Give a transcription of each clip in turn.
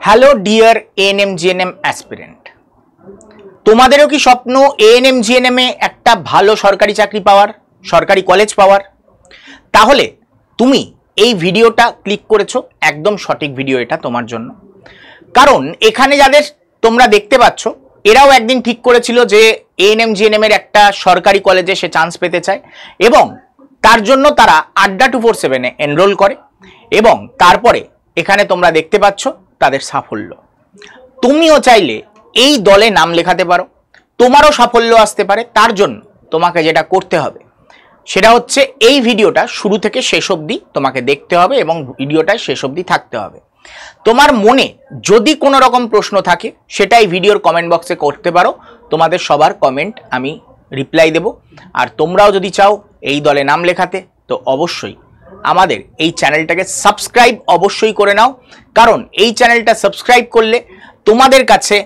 Hello dear ANM GNM aspirant, তোমাদেরও কি স্বপ্ন এএনএম জিএনএম এ একটা ভালো সরকারি চাকরি পাওয়ার, সরকারি কলেজ পাওয়ার? তাহলে তুমি এই ভিডিওটা ক্লিক করেছো, একদম সঠিক ভিডিও এটা তোমার জন্য। কারণ এখানে যাদের তোমরা দেখতে পাচ্ছ এরাও একদিন ঠিক করেছিল যে এএনএম জিএনএম এর একটা সরকারি কলেজে সে চান্স পেতে চায় এবং তার জন্য তারা আড্ডা 247-এ এনরোল করে এবং তারপরে এখানে তোমরা দেখতে পাচ্ছ তাদের সাফল্য। তুমিও চাইলে এই দলে নাম লেখাতে পারো, তোমারও সাফল্য আসতে পারে। তার জন্য তোমাকে যেটা করতে হবে সেটা হচ্ছে এই ভিডিওটা শুরু থেকে শেষ অবধি তোমাকে দেখতে হবে এবং ভিডিওটায় শেষ অবধি থাকতে হবে। তোমার মনে যদি কোনো রকম প্রশ্ন থাকে সেটাই ভিডিওর কমেন্ট বক্সে করতে পারো, তোমাদের সবার কমেন্ট আমি রিপ্লাই দেব। আর তোমরাও যদি চাও এই দলে নাম লেখাতে তো অবশ্যই আমাদের এই চ্যানেলটাকে সাবস্ক্রাইব অবশ্যই করে নাও, কারণ এই চ্যানেলটা সাবস্ক্রাইব করলে তোমাদের কাছে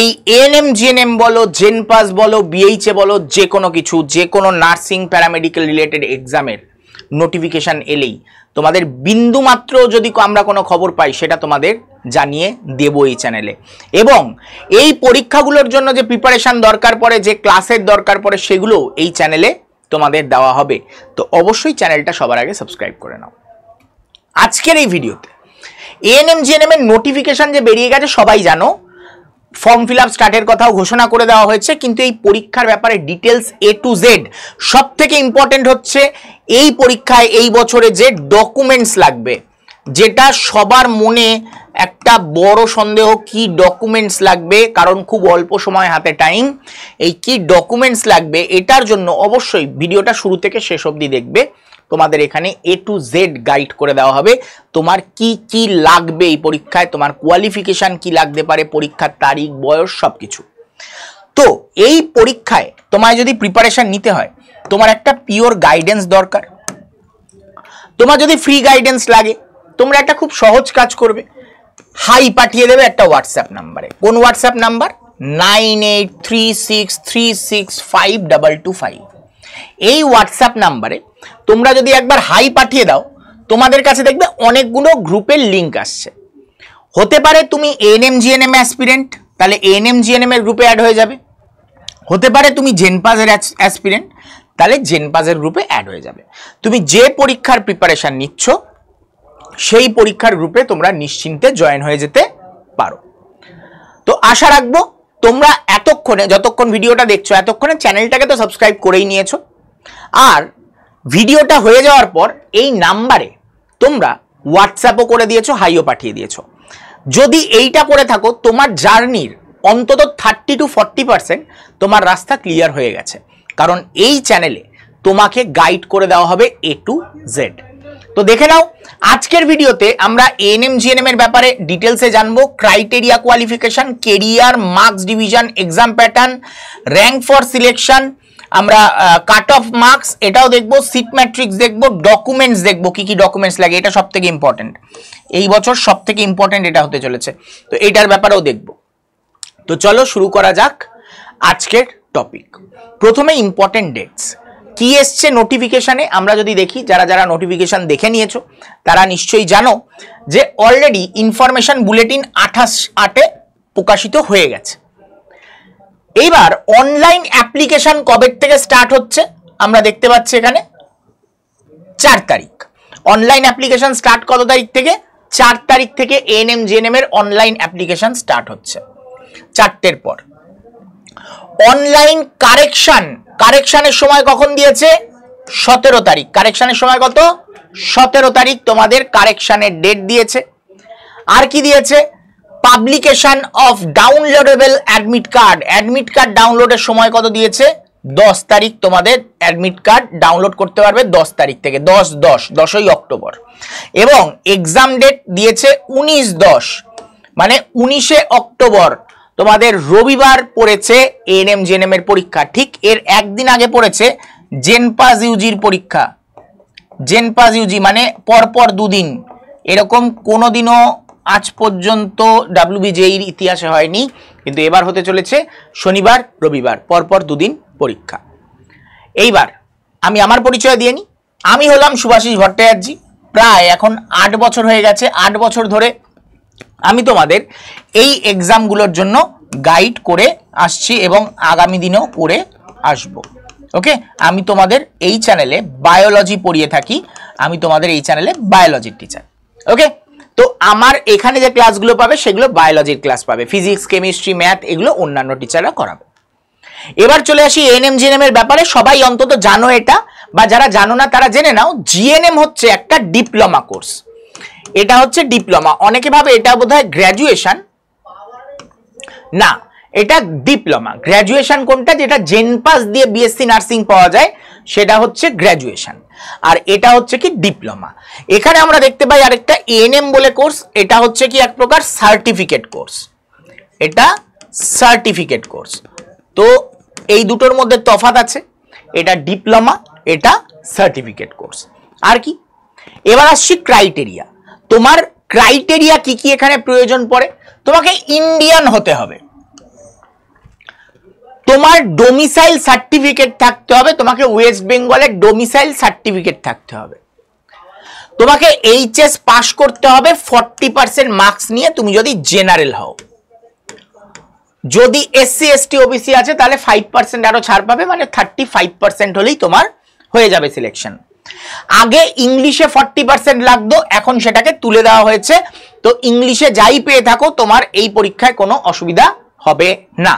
এই এএনএম জিএনএম বলো, জেনপাস বলো, বিএইচএ বলো, যে কোনো কিছু, যে কোনো নার্সিং প্যারামেডিক্যাল রিলেটেড এক্সামের নোটিফিকেশান এলেই তোমাদের বিন্দুমাত্র যদি আমরা কোনো খবর পাই সেটা তোমাদের জানিয়ে দেব এই চ্যানেলে। এবং এই পরীক্ষাগুলোর জন্য যে প্রিপারেশান দরকার পড়ে, যে ক্লাসের দরকার পড়ে, সেগুলো এই চ্যানেলে তোমাদের দেওয়া হবে। তো অবশ্যই চ্যানেলটা সবার আগে সাবস্ক্রাইব করে নাও। আজকের এই ভিডিওতে এএনএম জিএনএম এর নোটিফিকেশান যে বেরিয়ে গেছে সবাই জানো, ফর্ম ফিল আপ স্টার্টের কথাও ঘোষণা করে দেওয়া হয়েছে, কিন্তু এই পরীক্ষার ব্যাপারে ডিটেলস A to Z। সব থেকে ইম্পর্টেন্ট হচ্ছে এই পরীক্ষায় এই বছরে যে ডকুমেন্টস লাগবে, যেটা সবার মনে একটা বড় সন্দেহ, কি ডকুমেন্টস লাগবে, কারণ খুব অল্প সময় হাতে টাইম। এই কি ডকুমেন্টস লাগবে এটার জন্য অবশ্যই ভিডিওটা শুরু থেকে শেষ অবধি দেখবে। তোমাদের এখানে A to Z গাইড করে দেওয়া হবে তোমার কি কি লাগবে এই পরীক্ষায়, তোমার কোয়ালিফিকেশান কি লাগতে পারে, পরীক্ষার তারিখ, বয়স, সব কিছু। তো এই পরীক্ষায় তোমায় যদি প্রিপারেশান নিতে হয় তোমার একটা পিওর গাইডেন্স দরকার। তোমার যদি ফ্রি গাইডেন্স লাগে তোমরা একটা খুব সহজ কাজ করবে, হাই পাঠিয়ে দেবে একটা হোয়াটসঅ্যাপ নাম্বারে। কোন হোয়াটসঅ্যাপ নাম্বার? 9836365225। এই হোয়াটসঅ্যাপ নাম্বারে তোমরা যদি একবার হাই পাঠিয়ে দাও তোমাদের কাছে দেখবে অনেকগুলো গ্রুপের লিঙ্ক আসছে। হতে পারে তুমি এএনএম জিএনএম অ্যাসপিরেন্ট, তাহলে এএনএম জিএনএম এর গ্রুপে অ্যাড হয়ে যাবে। হতে পারে তুমি জেনপাসের অ্যাসপিরেন্ট, তাহলে জেনপাসের গ্রুপে অ্যাড হয়ে যাবে। তুমি যে পরীক্ষার প্রিপারেশান নিচ্ছ সেই পরীক্ষার গ্রুপে তোমরা নিশ্চিন্তে জয়েন হয়ে যেতে পারো। তো আশা রাখবো তোমরা এতক্ষণে, যতক্ষণ ভিডিওটা দেখছো এতক্ষণে চ্যানেলটাকে তো সাবস্ক্রাইব করেই নিয়েছো, আর ভিডিওটা হয়ে যাওয়ার পর এই নাম্বারে তোমরা হোয়াটসঅ্যাপও করে দিয়েছো, হাইও পাঠিয়ে দিয়েছো। যদি এইটা করে থাকো তোমার জার্নির অন্তত 30 to 40% তোমার রাস্তা ক্লিয়ার হয়ে গেছে, কারণ এই চ্যানেলে তোমাকে গাইড করে দেওয়া হবে A to Z। তো দেখে নাও আজকের ভিডিওতে আমরা এএনএম জিএনএম এর ব্যাপারে ডিটেলসে জানবো। Criteria, qualification, career, marks division, exam pattern, rank for selection, আমরা কাট অফ মার্কস এটাও দেখবো, সিট ম্যাট্রিক্স দেখবো, ডকুমেন্টস দেখবো, কি কি ডকুমেন্টস লাগে, এটা সব থেকে ইম্পর্টেন্ট। এই বছর সব থেকে ইম্পর্টেন্ট এটা হতে চলেছে, তো এইটার ব্যাপারেও দেখবো। তো চলো শুরু করা যাক আজকের টপিক। প্রথমে ইম্পর্টেন্ট ডেটস কি এসছে নোটিফিকেশানে আমরা যদি দেখি, যারা যারা নোটিফিকেশান দেখে নিয়েছো তারা নিশ্চয়ই জানো যে অলরেডি ইনফরমেশন বুলেটিন 28/8-এ প্রকাশিত হয়ে গেছে। এইবার অনলাইন অ্যাপ্লিকেশন কবে থেকে স্টার্ট হচ্ছে আমরা দেখতে পাচ্ছি এখানে 4 তারিখ। অনলাইন অ্যাপ্লিকেশন স্টার্ট কত তারিখ থেকে? 4 তারিখ থেকে এএনএম জিএনএম এর অনলাইন অ্যাপ্লিকেশন স্টার্ট হচ্ছে 4টের পর। অনলাইন কারেকশনের সময় কখন দিয়েছে? 17 তারিখ। কারেকশনের সময় কত? 17 তারিখ তোমাদের কারেকশনের ডেট দিয়েছে। আর কি দিয়েছে? Publication of downloadable admit card ডাউনলোডের সময় কত দিয়েছে? 10 তারিখ তোমাদের অ্যাডমিট কার্ড ডাউনলোড করতে পারবে 10 তারিখ থেকে, 10ই অক্টোবর। এবং এক্সাম ডেট দিয়েছে 19/10, মানে 19শে অক্টোবর তোমাদের রবিবার পড়েছে এএনএম জিএনএম এর পরীক্ষা। ঠিক এর একদিন আগে পড়েছে জেনপাস ইউজির পরীক্ষা। জেনপাস ইউজি মানে পরপর দুদিন, এরকম কোনোদিনও আজ পর্যন্ত WBJEর ইতিহাসে হয়নি, কিন্তু এবার হতে চলেছে শনিবার রবিবার পরপর দুদিন পরীক্ষা। এইবার আমি আমার পরিচয় দিয়ে নিই। আমি হলাম শুভাশিস ভট্টাচার্য। প্রায় এখন 8 বছর হয়ে গেছে, 8 বছর ধরে আমি তোমাদের এই এক্সামগুলোর জন্য গাইড করে আসছি এবং আগামী দিনেও করে আসব। ওকে, আমি তোমাদের এই চ্যানেলে বায়োলজি পড়িয়ে থাকি, আমি তোমাদের এই চ্যানেলে বায়োলজির টিচার। ওকে, তো আমার এখানে যে ক্লাসগুলো পাবে সেগুলো বায়োলজির ক্লাস পাবে, ফিজিক্স, কেমিস্ট্রি, ম্যাথ এগুলো অন্যান্য টিচাররা করাবে। এবার চলে আসি এএনএম জিএনএম এর ব্যাপারে। সবাই অন্তত জানো এটা, বা যারা জানো না তারা জেনে নাও। জিএনএম হচ্ছে একটা ডিপ্লোমা কোর্স, এটা হচ্ছে ডিপ্লোমা। অনেকে ভাবে এটা বোধহয় গ্র্যাজুয়েশন, না এটা ডিপ্লোমা। গ্র্যাজুয়েশন কোনটা? যেটা জেনপাস দিয়ে বিএসসি নার্সিং পাওয়া যায় সেটা হচ্ছে গ্র্যাজুয়েশন, আর এটা হচ্ছে কি ডিপ্লোমা। এখানে আমরা দেখতে পাই আরেকটা এএনএম বলে কোর্স, এটা হচ্ছে কি এক প্রকার সার্টিফিকেট কোর্স, এটা সার্টিফিকেট কোর্স। তো এই দুটোর মধ্যে তফাৎ আছে, এটা ডিপ্লোমা, এটা সার্টিফিকেট কোর্স। আর কি, এবার আসছি ক্রাইটেরিয়া। তোমার ক্রাইটেরিয়া কি কি এখানে প্রয়োজন পড়ে? তোমাকে ইন্ডিয়ান হতে হবে, তোমার ডোমিসাইল সার্টিফিকেট থাকতে হবে, তোমাকে ওয়েস্ট বেঙ্গলের ডোমিসাইল সার্টিফিকেট থাকতে হবে, তোমাকে এইচএস পাস করতে হবে 40% মার্কস নিয়ে, তুমি যদি জেনারেল হও। যদি এসসি এসটি ওবিসি আছে তাহলে 5% আরো ছাড় পাবে, মানে 35% হলেই তোমার হয়ে যাবে সিলেকশন। আগে ইংলিশে 40% লাগতো, এখন সেটাকে তুলে দেওয়া হয়েছে। তো ইংলিশে যাই পেয়ে থাকো তোমার এই পরীক্ষায় কোনো অসুবিধা হবে না।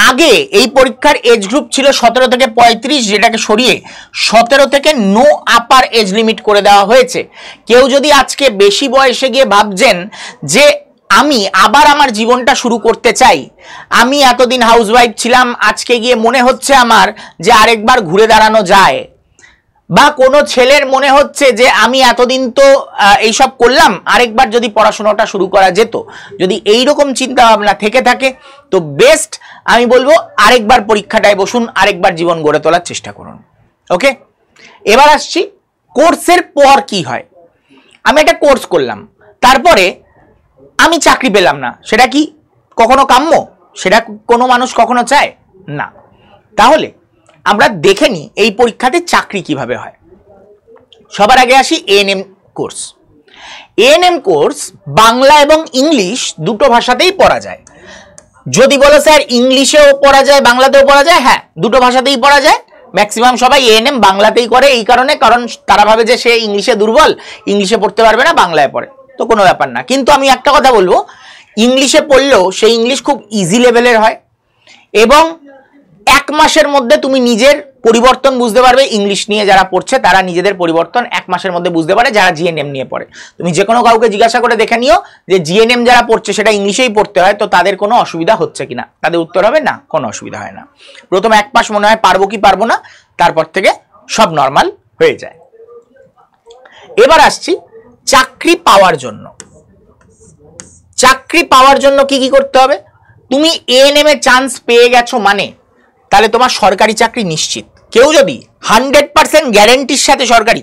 আগে এই পরীক্ষার এজ গ্রুপ ছিল 17 থেকে 35, যেটাকে সরিয়ে 17 থেকে নো আপার এজ লিমিট করে দেওয়া হয়েছে। কেউ যদি আজকে বেশি বয়সে গিয়ে ভাবছেন যে আমি আবার আমার জীবনটা শুরু করতে চাই, আমি এতদিন হাউসওয়াইফ ছিলাম, আজকে গিয়ে মনে হচ্ছে আমার যে আরেকবার ঘুরে দাঁড়ানো যায়, বা কোনো ছেলের মনে হচ্ছে যে আমি এতদিন তো এইসব করলাম, আরেকবার যদি পড়াশোনাটা শুরু করা যেত, যদি এই রকম চিন্তা ভাবনা থেকে থাকে তো বেস্ট আমি বলবো আরেকবার পরীক্ষাটায় বসুন, আরেকবার জীবন গড়ে তোলার চেষ্টা করুন। ওকে, এবার আসছি কোর্সের পর কি হয়। আমি একটা কোর্স করলাম, তারপরে আমি চাকরি পেলাম না, সেটা কি কখনো কাম্য? সেটা কোনো মানুষ কখনো চায় না। তাহলে আমরা দেখে নিই এই পরীক্ষাতে চাকরি কিভাবে হয়। সবার আগে আসি ANM course. ANM course Bangla এবং ইংলিশ দুটো ভাষাতেই পড়া যায়। যদি বলো স্যার ইংলিশেও পড়া যায় বাংলাতেও পড়া যায়, হ্যাঁ দুটো ভাষাতেই পড়া যায়। ম্যাক্সিমাম সবাই এএনএম বাংলাতেই করে, এই কারণে কারণ তারা ভাবে যে সে ইংলিশে দুর্বল, ইংলিশে পড়তে পারবে না, বাংলায় পড়ে, তো কোনো ব্যাপার না। কিন্তু আমি একটা কথা বলবো, ইংলিশে পড়লেও সেই ইংলিশ খুব ইজি লেভেলের হয় এবং 1 মাসের মধ্যে তুমি নিজের পরিবর্তন বুঝতে পারবে। ইংলিশ নিয়ে যারা পড়ছে তারা নিজেদের পরিবর্তন 1 মাসের মধ্যে বুঝতে পারে, যারা জিএনএম নিয়ে পড়ে। তুমি যে কোনো কাউকে জিজ্ঞাসা করে দেখে নিও যে জিএনএম যারা পড়ছে সেটা ইংলিশেই পড়তে হয়, তো তাদের কোনো অসুবিধা হচ্ছে কিনা। তাদের উত্তর হবে না, কোনো অসুবিধা হয় না। প্রথম 1 মাস মনে হয় পারবো কি পারবো না, তারপর থেকে সব নর্মাল হয়ে যায়। এবার আসছি চাকরি পাওয়ার জন্য। চাকরি পাওয়ার জন্য কি কি করতে হবে? তুমি এএনএম এ চান্স পেয়ে গেছো মানে তাহলে তোমার সরকারি চাকরি নিশ্চিত। কেউ যদি 100% গ্যারেন্টির সাথে সরকারি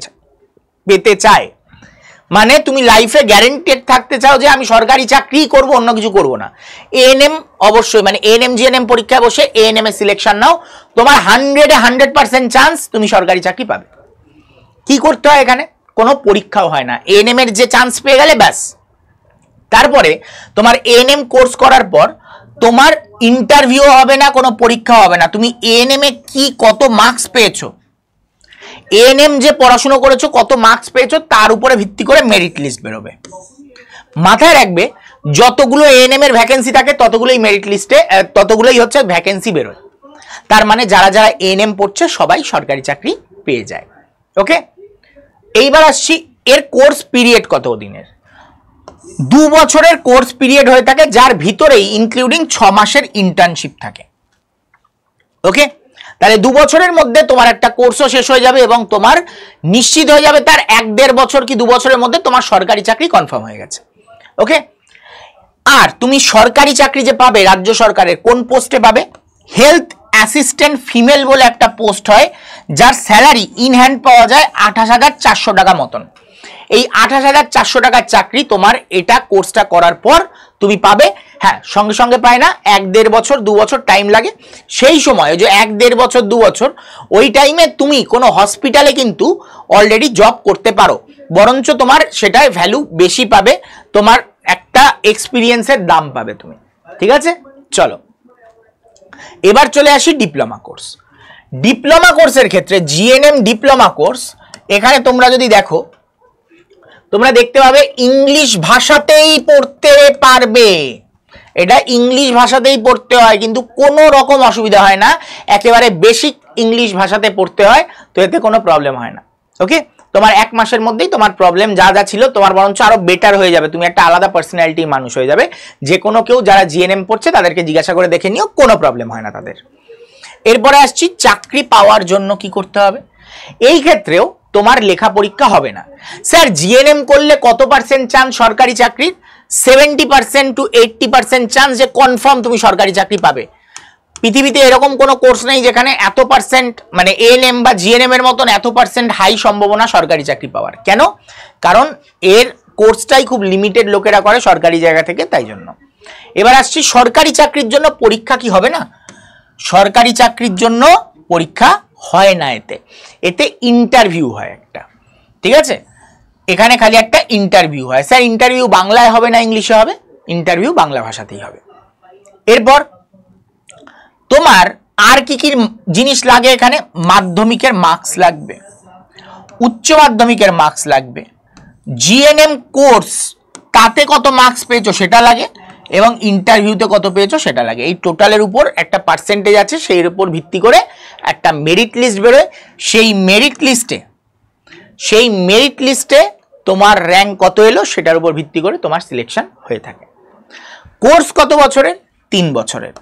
পেতে চায়, মানে তুমি লাইফে গ্যারেন্টেড থাকতে চাও যে আমি সরকারি চাকরি করব, অন্য কিছু করব না, এএনএম অবশ্যই, মানে এএনএম জিএনএম পরীক্ষায় বসে এএনএম এ সিলেকশন নাও, তোমার 100% চান্স তুমি সরকারি চাকরি পাবে। কি করতে হয় এখানে? কোনো পরীক্ষাও হয় না, এএনএম এর যে চান্স পেয়ে গেলে ব্যাস। তারপরে তোমার এএনএম কোর্স করার পর তোমার ইন্টারভিউ হবে না, কোনো পরীক্ষা হবে না। তুমি এএনএম এ কি কত মার্কস পেয়েছো, এএনএম যে পড়াশোনা করেছো কত মার্কস পেয়েছো তার উপরে ভিত্তি করে মেরিট লিস্ট বেরোবে। মাথায় রাখবে যতগুলো এএনএম এর ভ্যাকেন্সি থাকে ততগুলোই মেরিট লিস্টে, ততগুলোই হচ্ছে ভ্যাকেন্সি বেরোয়। তার মানে যারা যারা এএনএম পড়ছে সবাই সরকারি চাকরি পেয়ে যায়। ওকে, এইবার আসছি এর কোর্স পিরিয়ড কত দিনের। 2 বছরের কোর্স পিরিয়ড হয়ে থাকে, যার ভিতরেই ইনক্লুডিং 6 মাসের ইন্টার্নশিপ থাকে। ওকে, তাহলে 2 বছরের মধ্যে তোমার একটা কোর্সও শেষ হয়ে যাবে এবং তোমার নিশ্চিত হয়ে যাবে তার 1-1.5 বছর কি 2 বছরের মধ্যে তোমার সরকারি চাকরি কনফার্ম হয়ে গেছে। ওকে, আর তুমি সরকারি চাকরি যে পাবে রাজ্য সরকারের কোন পোস্টে পাবে? হেলথ অ্যাসিস্ট্যান্ট ফিমেল বলে একটা পোস্ট হয়, যার স্যালারি ইন হ্যান্ড পাওয়া যায় 28,400 টাকা মতন। এই 28,400 টাকার চাকরি তোমার এটা কোর্সটা করার পর তুমি পাবে। হ্যাঁ, সঙ্গে সঙ্গে পায় না, 1-1.5 বছর 2 বছর টাইম লাগে। সেই সময় যে 1-1.5 বছর 2 বছর ওই টাইমে তুমি কোনো হসপিটালে কিন্তু অলরেডি জব করতে পারো। বরঞ্চ তোমার সেটায় ভ্যালু বেশি পাবে, তোমার একটা এক্সপিরিয়েন্সের দাম পাবে তুমি। ঠিক আছে, চলো এবার চলে আসি ডিপ্লোমা কোর্স। ডিপ্লোমা কোর্সের ক্ষেত্রে জিএনএম ডিপ্লোমা কোর্স, এখানে তোমরা যদি দেখো তোমরা দেখতে পাবে ইংলিশ ভাষাতেই পড়তে পারবে। এটা ইংলিশ ভাষাতেই পড়তে হয়, কিন্তু কোনো রকম অসুবিধা হয় না, একেবারে বেসিক ইংলিশ ভাষাতে পড়তে হয়, তো এতে কোনো প্রবলেম হয় না। ওকে, তোমার 1 মাসের মধ্যেই তোমার প্রবলেম যা যা ছিল তোমার বরঞ্চ আরো বেটার হয়ে যাবে, তুমি একটা আলাদা পার্সোনালিটি মানুষ হয়ে যাবে। যে কোনো কেউ যারা জিএনএম পড়ছে তাদেরকে জিজ্ঞাসা করে দেখে নিও, কোনো প্রবলেম হয় না তাদের। এরপরে আসছি চাকরি পাওয়ার জন্য কি করতে হবে। এই ক্ষেত্রেও তোমার লেখা পরীক্ষা হবে না। স্যার জিএনএম করলে কত পার্সেন্ট চান্স সরকারি চাকরির? 70% to 80% চান্স যে কনফার্ম তুমি সরকারি চাকরি পাবে। পৃথিবীতে এরকম কোনো কোর্স নেই যেখানে এত পার্সেন্ট, মানে এএনএম বা জিএনএম এর মতন এত পার্সেন্ট হাই সম্ভাবনা সরকারি চাকরি পাওয়ার। কেন? কারণ এর কোর্সটাই খুব লিমিটেড লোকেরা করে সরকারি জায়গা থেকে, তাই জন্য। এবার আসছি সরকারি চাকরির জন্য পরীক্ষা কি হবে না? সরকারি চাকরির জন্য পরীক্ষা হয় না, এতে ইন্টারভিউ হয় একটা। ঠিক আছে, এখানে খালি একটা ইন্টারভিউ হয়। স্যার ইন্টারভিউ বাংলায় হবে না ইংলিশে হবে? ইন্টারভিউ বাংলা ভাষাতেই হবে। এরপর তোমার আর কি কি জিনিস লাগে এখানে? মাধ্যমিকের মার্কস লাগবে, উচ্চ মাধ্যমিকের মার্কস লাগবে, জিএনএম কোর্স তাতে কত মার্কস পেয়েছো সেটা লাগে, এবং ইন্টারভিউতে কত পেয়েছো সেটা লাগে। এই টোটালের উপর একটা পার্সেন্টেজ আছে, সেই উপর ভিত্তি করে একটা মেরিট লিস্ট বেরোয়। সেই মেরিট লিস্টে তোমার র্যাঙ্ক কত এলো সেটার উপর ভিত্তি করে তোমার সিলেকশন হয়ে থাকে। কোর্স কত বছরের? 3 বছরের,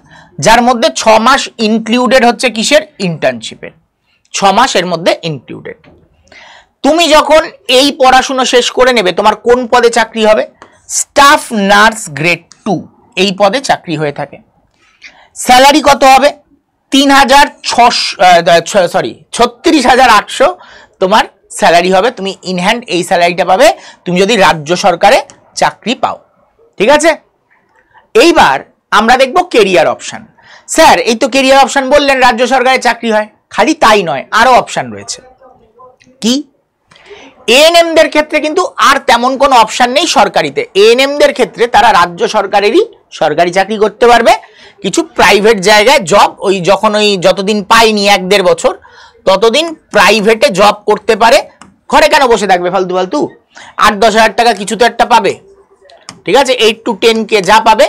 যার মধ্যে 6 মাস ইনক্লুডেড হচ্ছে কিসের? ইন্টার্নশিপের। 6 মাস এর মধ্যে ইনক্লুডেড। তুমি যখন এই পড়াশোনা শেষ করে নেবে, তোমার কোন পদে চাকরি হবে? স্টাফ নার্স গ্রেড 2 এই পদে চাকরি হয়ে থাকে। স্যালারি কত হবে? 36,800 তোমার স্যালারি হবে। তুমি ইন হ্যান্ড এই স্যালারিটা পাবে তুমি যদি রাজ্য সরকারে চাকরি পাও। ঠিক আছে, এইবার আমরা দেখব কেরিয়ার অপশন। স্যার এই তো কেরিয়ার অপশন বললেন রাজ্য সরকারে চাকরি হয়, খালি তাই নয়, আরো অপশন রয়েছে। কি? এএনএম দের ক্ষেত্রে কিন্তু আর তেমন কোনো অপশন নেই সরকারিতে। এএনএম দের ক্ষেত্রে তারা রাজ্য সরকারেরই সরকারি চাকরি করতে পারবে, কিছু প্রাইভেট জায়গায় জব, ওই যখন ওই যতদিন পায়নি 1-1.5 বছর ততদিন প্রাইভেটে জব করতে পারে। ঘরে কেন বসে থাকবে ফালতু 8-10 হাজার টাকা কিছু তো একটা পাবে। ঠিক আছে, 8 to 10K যা পাবে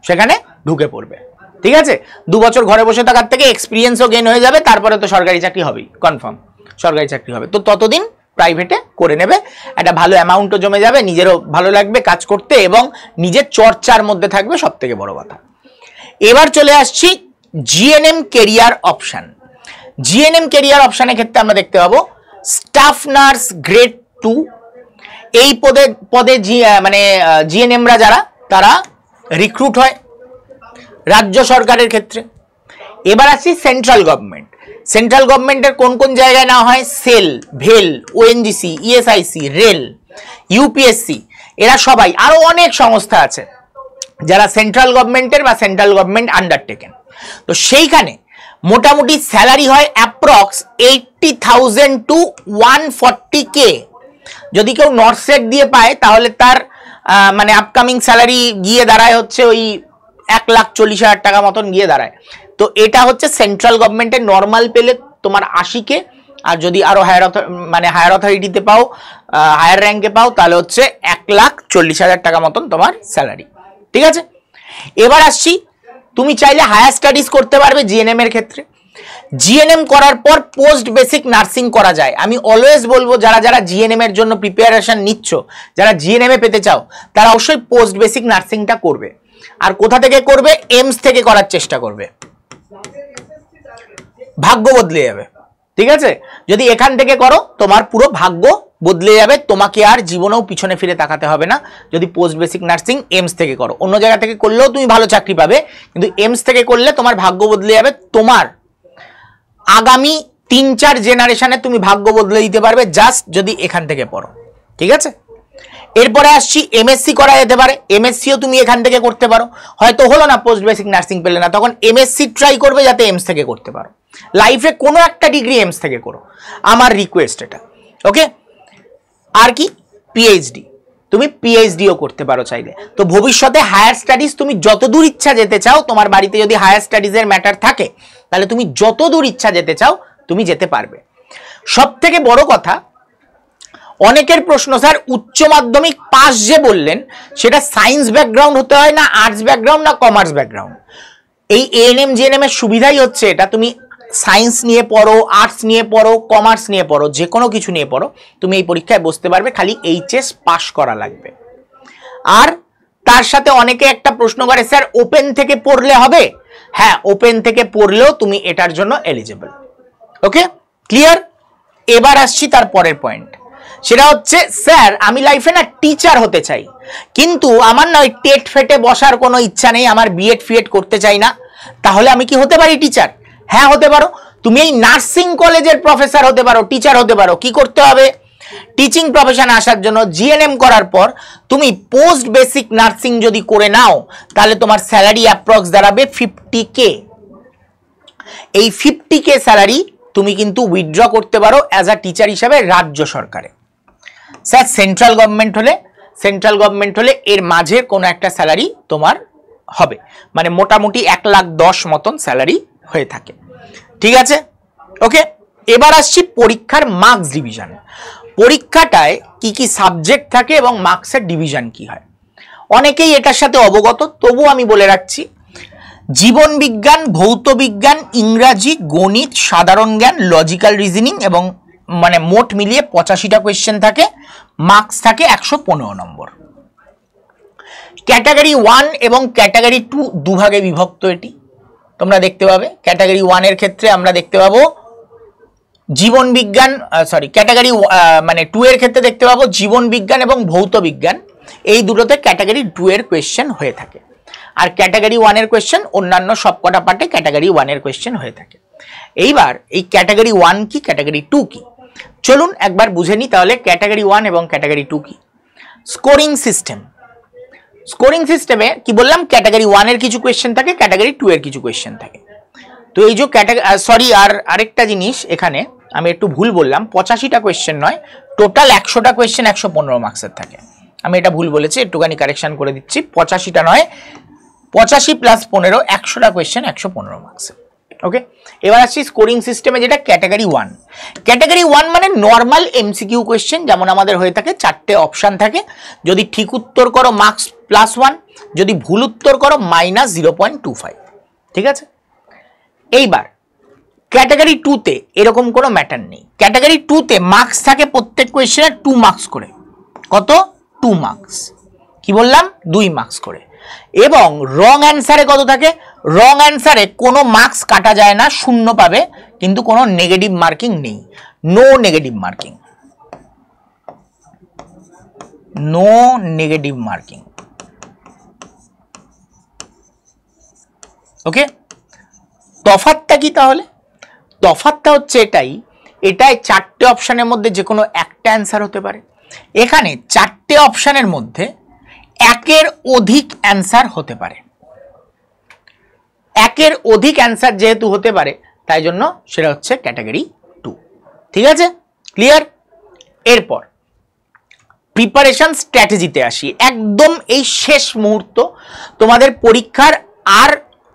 সেখানে ঢুকে পড়বে। ঠিক আছে, 2 বছর ঘরে বসে থাকার থেকে এক্সপিরিয়েন্সও গেইন হয়ে যাবে, তারপরে তো সরকারি চাকরি হবেই, কনফার্ম সরকারি চাকরি হবে। তো ততদিন প্রাইভেটে করে নেবে, একটা ভালো অ্যামাউন্টও জমে যাবে, নিজেরও ভালো লাগবে কাজ করতে এবং নিজের চর্চার মধ্যে থাকবে, সব থেকে বড় কথা। এবার চলে আসছি GNM career option. GNM career অপশনের ক্ষেত্রে আমরা দেখতে পাবো স্টাফ নার্স গ্রেড 2 এই পদে জিএনএমরা যারা তারা রিক্রুট হয় রাজ্য সরকারের ক্ষেত্রে। এবার আসছি সেন্ট্রাল গভর্নমেন্ট। সেন্ট্রাল গভর্নমেন্টের কোন কোন জায়গায় নেওয়া হয়? সেল, ভেল, ওএনজিসি, ইএসআইসি, রেল, ইউপিএসসি, এরা সবাই, আরো অনেক সংস্থা আছে যারা সেন্ট্রাল গভর্নমেন্টের বা সেন্ট্রাল গভর্নমেন্ট আন্ডারটেকেন। তো সেইখানে মোটামুটি স্যালারি হয় অ্যাপ্রক্স 80,000 to 140K। যদি কেউ নর্থ সেট দিয়ে পায় তাহলে তার মানে আপকামিং স্যালারি গিয়ে দাঁড়ায় হচ্ছে ওই 1,40,000 টাকা মতন গিয়ে দাঁড়ায়। তো এটা হচ্ছে সেন্ট্রাল গভর্নমেন্টের নর্মাল পেলে তোমার 80K, আর যদি আরো হায়ার অথরিটিতে পাও, হায়ার র্যাঙ্কে পাও, তাহলে হচ্ছে 1,40,000 টাকা মতন তোমার স্যালারি। ঠিক আছে, এবার আসছি তুমি চাইলে হায়ার স্টাডিজ করতে পারবে জিএনএম এর ক্ষেত্রে। জিএনএম করার পর পোস্ট বেসিক নার্সিং করা যায়। আমি অলওয়েজ বলবো যারা যারা জিএনএম এর জন্য প্রিপারেশন নিচ্ছ, যারা জিএনএম এ পেতে চাও, তারা অবশ্যই পোস্ট বেসিক নার্সিংটা করবে। আর কোথা থেকে করবে? এমস থেকে করার চেষ্টা করবে, ভাগ্য বদলে যাবে। ঠিক আছে, যদি এখান থেকে করো তোমার পুরো ভাগ্য বদলে যাবে, তোমাকে আর জীবনেও পিছনে ফিরে তাকাতে হবে না। যদি পোস্ট বেসিক নার্সিং এমস থেকে করো, অন্য জায়গা থেকে করলেও তুমি ভালো চাকরি পাবে, কিন্তু এমস থেকে করলে তোমার ভাগ্য বদলে যাবে। তোমার আগামী 3-4 জেনারেশনে তুমি ভাগ্য বদলে দিতে পারবে জাস্ট যদি এখান থেকে পড়ো। ঠিক আছে, এরপরে আসছি এমএসসি করা যেতে পারে। এমএসসিও তুমি এখান থেকে করতে পারো, হয়তো হলো না পোস্ট বেসিক নার্সিং পেলে না, তখন এমএসসি ট্রাই করবে যাতে এমস থেকে করতে পারো। লাইফে কোনো একটা ডিগ্রি এমস থেকে করো, আমার রিকোয়েস্ট এটা। ওকে, আর কি পিএইচডি, তুমি পিএইচডিও করতে পারো চাইলে। তো ভবিষ্যতে হায়ার স্টাডিজ তুমি যত দূর ইচ্ছা যেতে চাও, তোমার বাড়িতে যদি হায়ার স্টাডিজের ম্যাটার থাকে তাহলে তুমি যত দূর ইচ্ছা যেতে চাও তুমি যেতে পারবে। সব থেকে বড় কথা, অনেকের প্রশ্ন, স্যার উচ্চ মাধ্যমিক পাস যে বললেন সেটা সায়েন্স ব্যাকগ্রাউন্ড হতে হয় না আর্টস ব্যাকগ্রাউন্ড না কমার্স ব্যাকগ্রাউন্ড? এই এএনএম জিএনএম এর সুবিধাই হচ্ছে এটা, তুমি সায়েন্স নিয়ে পড়ো, আর্টস নিয়ে পড়ো, কমার্স নিয়ে পড়ো, যে কোনো কিছু নিয়ে পড়ো, তুমি এই পরীক্ষায় বসতে পারবে, খালি এইচএস পাস করা লাগবে। আর তার সাথে অনেকে একটা প্রশ্ন করে, স্যার ওপেন থেকে পড়লে হবে? হ্যাঁ, ওপেন থেকে পড়লেও তুমি এটার জন্য এলিজিবল। ওকে, ক্লিয়ার? এবার আসছি তার পরের পয়েন্ট, সেটা হচ্ছে স্যার আমি লাইফে না টিচার হতে চাই, কিন্তু আমার নয় টেট ফেটে বসার কোনো ইচ্ছা নেই, আমার বিএড ফিএড করতে চাই না, তাহলে আমি কি হতে পারি টিচার? হ্যাঁ হতে পারো। তুমি এই নার্সিং কলেজের প্রফেসর হতে পারো, টিচার হতে পারো। কি করতে হবে? টিচিং প্রফেশনে আসার জন্য জিএনএম করার পর তুমি পোস্ট বেসিক নার্সিং যদি করে নাও তাহলে তোমার স্যালারি অ্যাপ্রক্স দাঁড়াবে 50K। এই 50K স্যালারি তুমি কিন্তু উইথড্র করতে পারো অ্যাজ আ টিচার হিসাবে রাজ্য সরকারে। স্যার সেন্ট্রাল গভর্নমেন্ট হলে এর মাঝে কোনো একটা স্যালারি তোমার হবে, মানে মোটামুটি 1,10,000 মতন স্যালারি হয়ে থাকে। ঠিক আছে, ওকে। এবার আসছি পরীক্ষার মার্কস ডিভিশন। পরীক্ষাটায় কি কি সাবজেক্ট থাকে এবং মার্কসের ডিভিশন কি হয়, অনেকেই এটার সাথে অবগত, তবু আমি বলে রাখছি। জীবন বিজ্ঞান, ভৌত বিজ্ঞান, ইংরাজি, গণিত, সাধারণ জ্ঞান, লজিক্যাল রিজনিং এবং মানে মোট মিলিয়ে 85টা কোয়েশ্চেন থাকে, মার্কস থাকে 115 নম্বর। ক্যাটাগরি 1 এবং ক্যাটাগরি 2 দুভাগে বিভক্ত, এটি তোমরা দেখতে পাবে। ক্যাটাগরি 1 এর ক্ষেত্রে আমরা দেখতে পাবো জীবন বিজ্ঞান, ক্যাটাগরি মানে 2 এর ক্ষেত্রে দেখতে পাবো জীবন বিজ্ঞান এবং ভৌত বিজ্ঞান, এই দুটোতে ক্যাটাগরি 2 এর কোয়েশ্চেন হয়ে থাকে। আর ক্যাটাগরি 1 এর কোয়েশ্চেন অন্যান্য সবকটা পার্টে ক্যাটাগরি 1 এর কোয়েশ্চেন হয়ে থাকে। এইবার এই ক্যাটাগরি 1 কি, ক্যাটাগরি 2 কি, চলুন একবার বুঝে নিই তাহলে ক্যাটাগরি 1 এবং ক্যাটাগরি 2 কি। স্কোরিং সিস্টেমে কি বললাম, ক্যাটাগরি 1 এর কিছু কোয়েশ্চেন থাকে, ক্যাটাগরি 2 এর কিছু কোয়েশ্চেন থাকে। তো এই যে ক্যাটাগরি আরেকটা জিনিস এখানে আমি একটু ভুল বললাম, 85টা কোয়েশ্চেন নয়, টোটাল 100টা কোয়েশ্চেন 115 মার্কসের থাকে। আমি এটা ভুল বলেছি, একটুখানি কারেকশন করে দিচ্ছি, 85টা নয়, 85 + 15, 100টা কোয়েশ্চেন 115 মার্কসের। ওকে, এবার আসছি স্কোরিং সিস্টেমে, যেটা ক্যাটাগরি 1। ক্যাটাগরি 1 মানে নর্মাল এমসিকিউ কোয়েশ্চেন, যেমন আমাদের হয়ে থাকে 4টে অপশান থাকে, যদি ঠিক উত্তর করো মার্কস +1, যদি ভুল উত্তর করো -0.25। ঠিক আছে, এইবার ক্যাটাগরি 2-তে এরকম কোনো ম্যাটার নেই। ক্যাটাগরি 2-তে মার্কস থাকে প্রত্যেক কোয়েশ্চেনে 2 মার্কস করে। কত? 2 মার্কস। কি বললাম? 2 মার্কস করে। এবং রং অ্যান্সারে কত থাকে? রং অ্যান্সারে কোনো মার্কস কাটা যায় না, 0 পাবে, কিন্তু কোনো নেগেটিভ মার্কিং নেই, নো নেগেটিভ মার্কিং। ওকে, তফাৎটা কি তাহলে? তফাৎটা হচ্ছে এটাই 4টে অপশানের মধ্যে যে কোনো একটা অ্যান্সার হতে পারে। এখানে 4টে অপশানের মধ্যে 1-এর অধিক অ্যান্সার হতে পারে। 1-এর অধিক অ্যান্সার যেহেতু হতে পারে, তাই জন্য সেটা হচ্ছে ক্যাটাগরি 2। ঠিক আছে, ক্লিয়ার? এরপর প্রিপারেশন স্ট্র্যাটেজিতে আসি। একদম এই শেষ মুহূর্ত, তোমাদের পরীক্ষার আর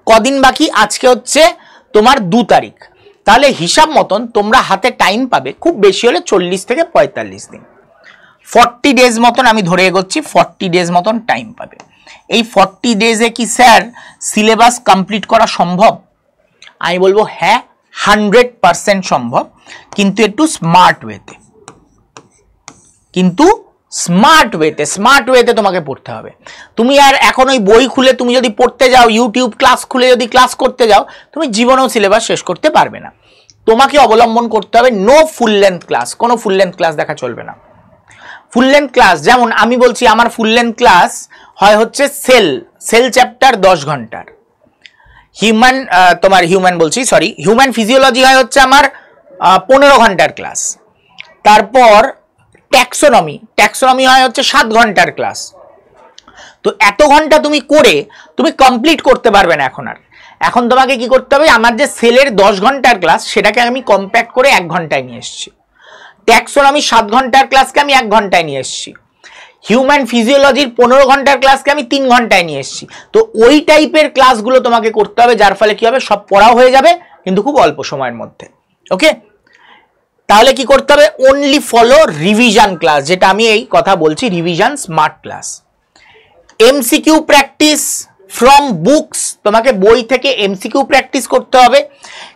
কদিন বাকি, আজকে হচ্ছে তোমার 2 তারিখ, তাহলে হিসাব মতন তোমরা হাতে টাইম পাবে খুব বেশি হলে 40 থেকে 45 দিন, 40 ডেজ মতন আমি ধরে এগোচ্ছি, 40 ডেজ মতন টাইম পাবে। এই 40 ডেজে কি স্যার সিলেবাস কমপ্লিট করা সম্ভব? আমি বলবো হ্যাঁ, 100% সম্ভব, কিন্তু একটু স্মার্ট ওয়েতে তোমাকে পড়তে হবে। তুমি আর এখন ওই বই খুলে তুমি যদি পড়তে যাও, ইউটিউব ক্লাস খুলে যদি ক্লাস করতে যাও, তুমি জীবনেও সিলেবাস শেষ করতে পারবে না। তোমাকে অবলম্বন করতে হবে নো ফুল লেন্থ ক্লাস, কোনো ফুল লেন্থ ক্লাস দেখা চলবে না। ফুল লেন্থ ক্লাস, যেমন আমি বলছি আমার ফুল লেন্থ ক্লাস হয় হচ্ছে সেল চ্যাপ্টার 10 ঘন্টার, হিউম্যান ফিজিওলজি হয় হচ্ছে আমার 15 ঘন্টার ক্লাস, তারপর ট্যাক্সোনমি হয় হচ্ছে 7 ঘন্টার ক্লাস। তো এত ঘন্টা তুমি করে তুমি কমপ্লিট করতে পারবে না। এখন তোমাকে কি করতে হবে, আমার যে সেলের 10 ঘন্টার ক্লাস সেটাকে আমি কম্প্যাক্ট করে 1 ঘন্টায় নিয়ে এসেছি। ট্যাক্সোনমি 7 ঘন্টার ক্লাসকে আমি 1 ঘন্টায় নিয়ে এসেছি, হিউম্যান ফিজিওলজির 15 ঘন্টার ক্লাসকে আমি 3 ঘন্টায় নিয়ে এসেছি। তো ওই টাইপের ক্লাসগুলো তোমাকে করতে হবে, যার ফলে কি হবে, সব পড়াও হয়ে যাবে কিন্তু খুব অল্প সময়ের মধ্যে। ওকে, তাহলে কি করতে হবে, অনলি ফলো রিভিশন ক্লাস, যেটা আমি এই কথা বলছি, revision smart class. MCQ practice from books, তোমাকে বই থেকে এমসিকিউ প্র্যাকটিস করতে হবে,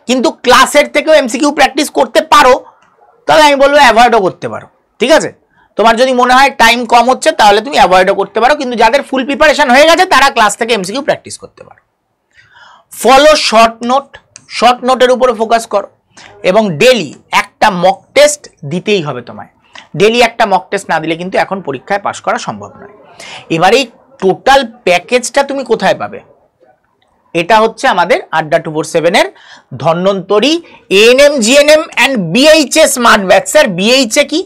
কিন্তু ক্লাসের থেকেও এমসিকিউ প্র্যাকটিস করতে পারো, তাহলে আমি বলবো অ্যাভয়েডও করতে পারো। ঠিক আছে, তোমার যদি মনে হয় টাইম কম হচ্ছে তাহলে তুমি অ্যাভয়েডও করতে পারো, কিন্তু যাদের ফুল প্রিপারেশন হয়ে গেছে তারা ক্লাস থেকে এমসিকিউ প্র্যাকটিস করতে পারো। ফলো শর্ট নোট, শর্ট নোটের উপরে ফোকাস করো, এবং ডেলি একটা মক টেস্ট দিতেই হবে তোমায়। ডেলি একটা মক টেস্ট না দিলে কিন্তু এখন পরীক্ষায় পাশ করা সম্ভব নয়। এবার এই টোটাল প্যাকেজটা তুমি কোথায় পাবে, এটা হচ্ছে আমাদের আড্ডা 247 এর Dhanvantari ANM GNM and BHA smart batch. Sir BHA কি?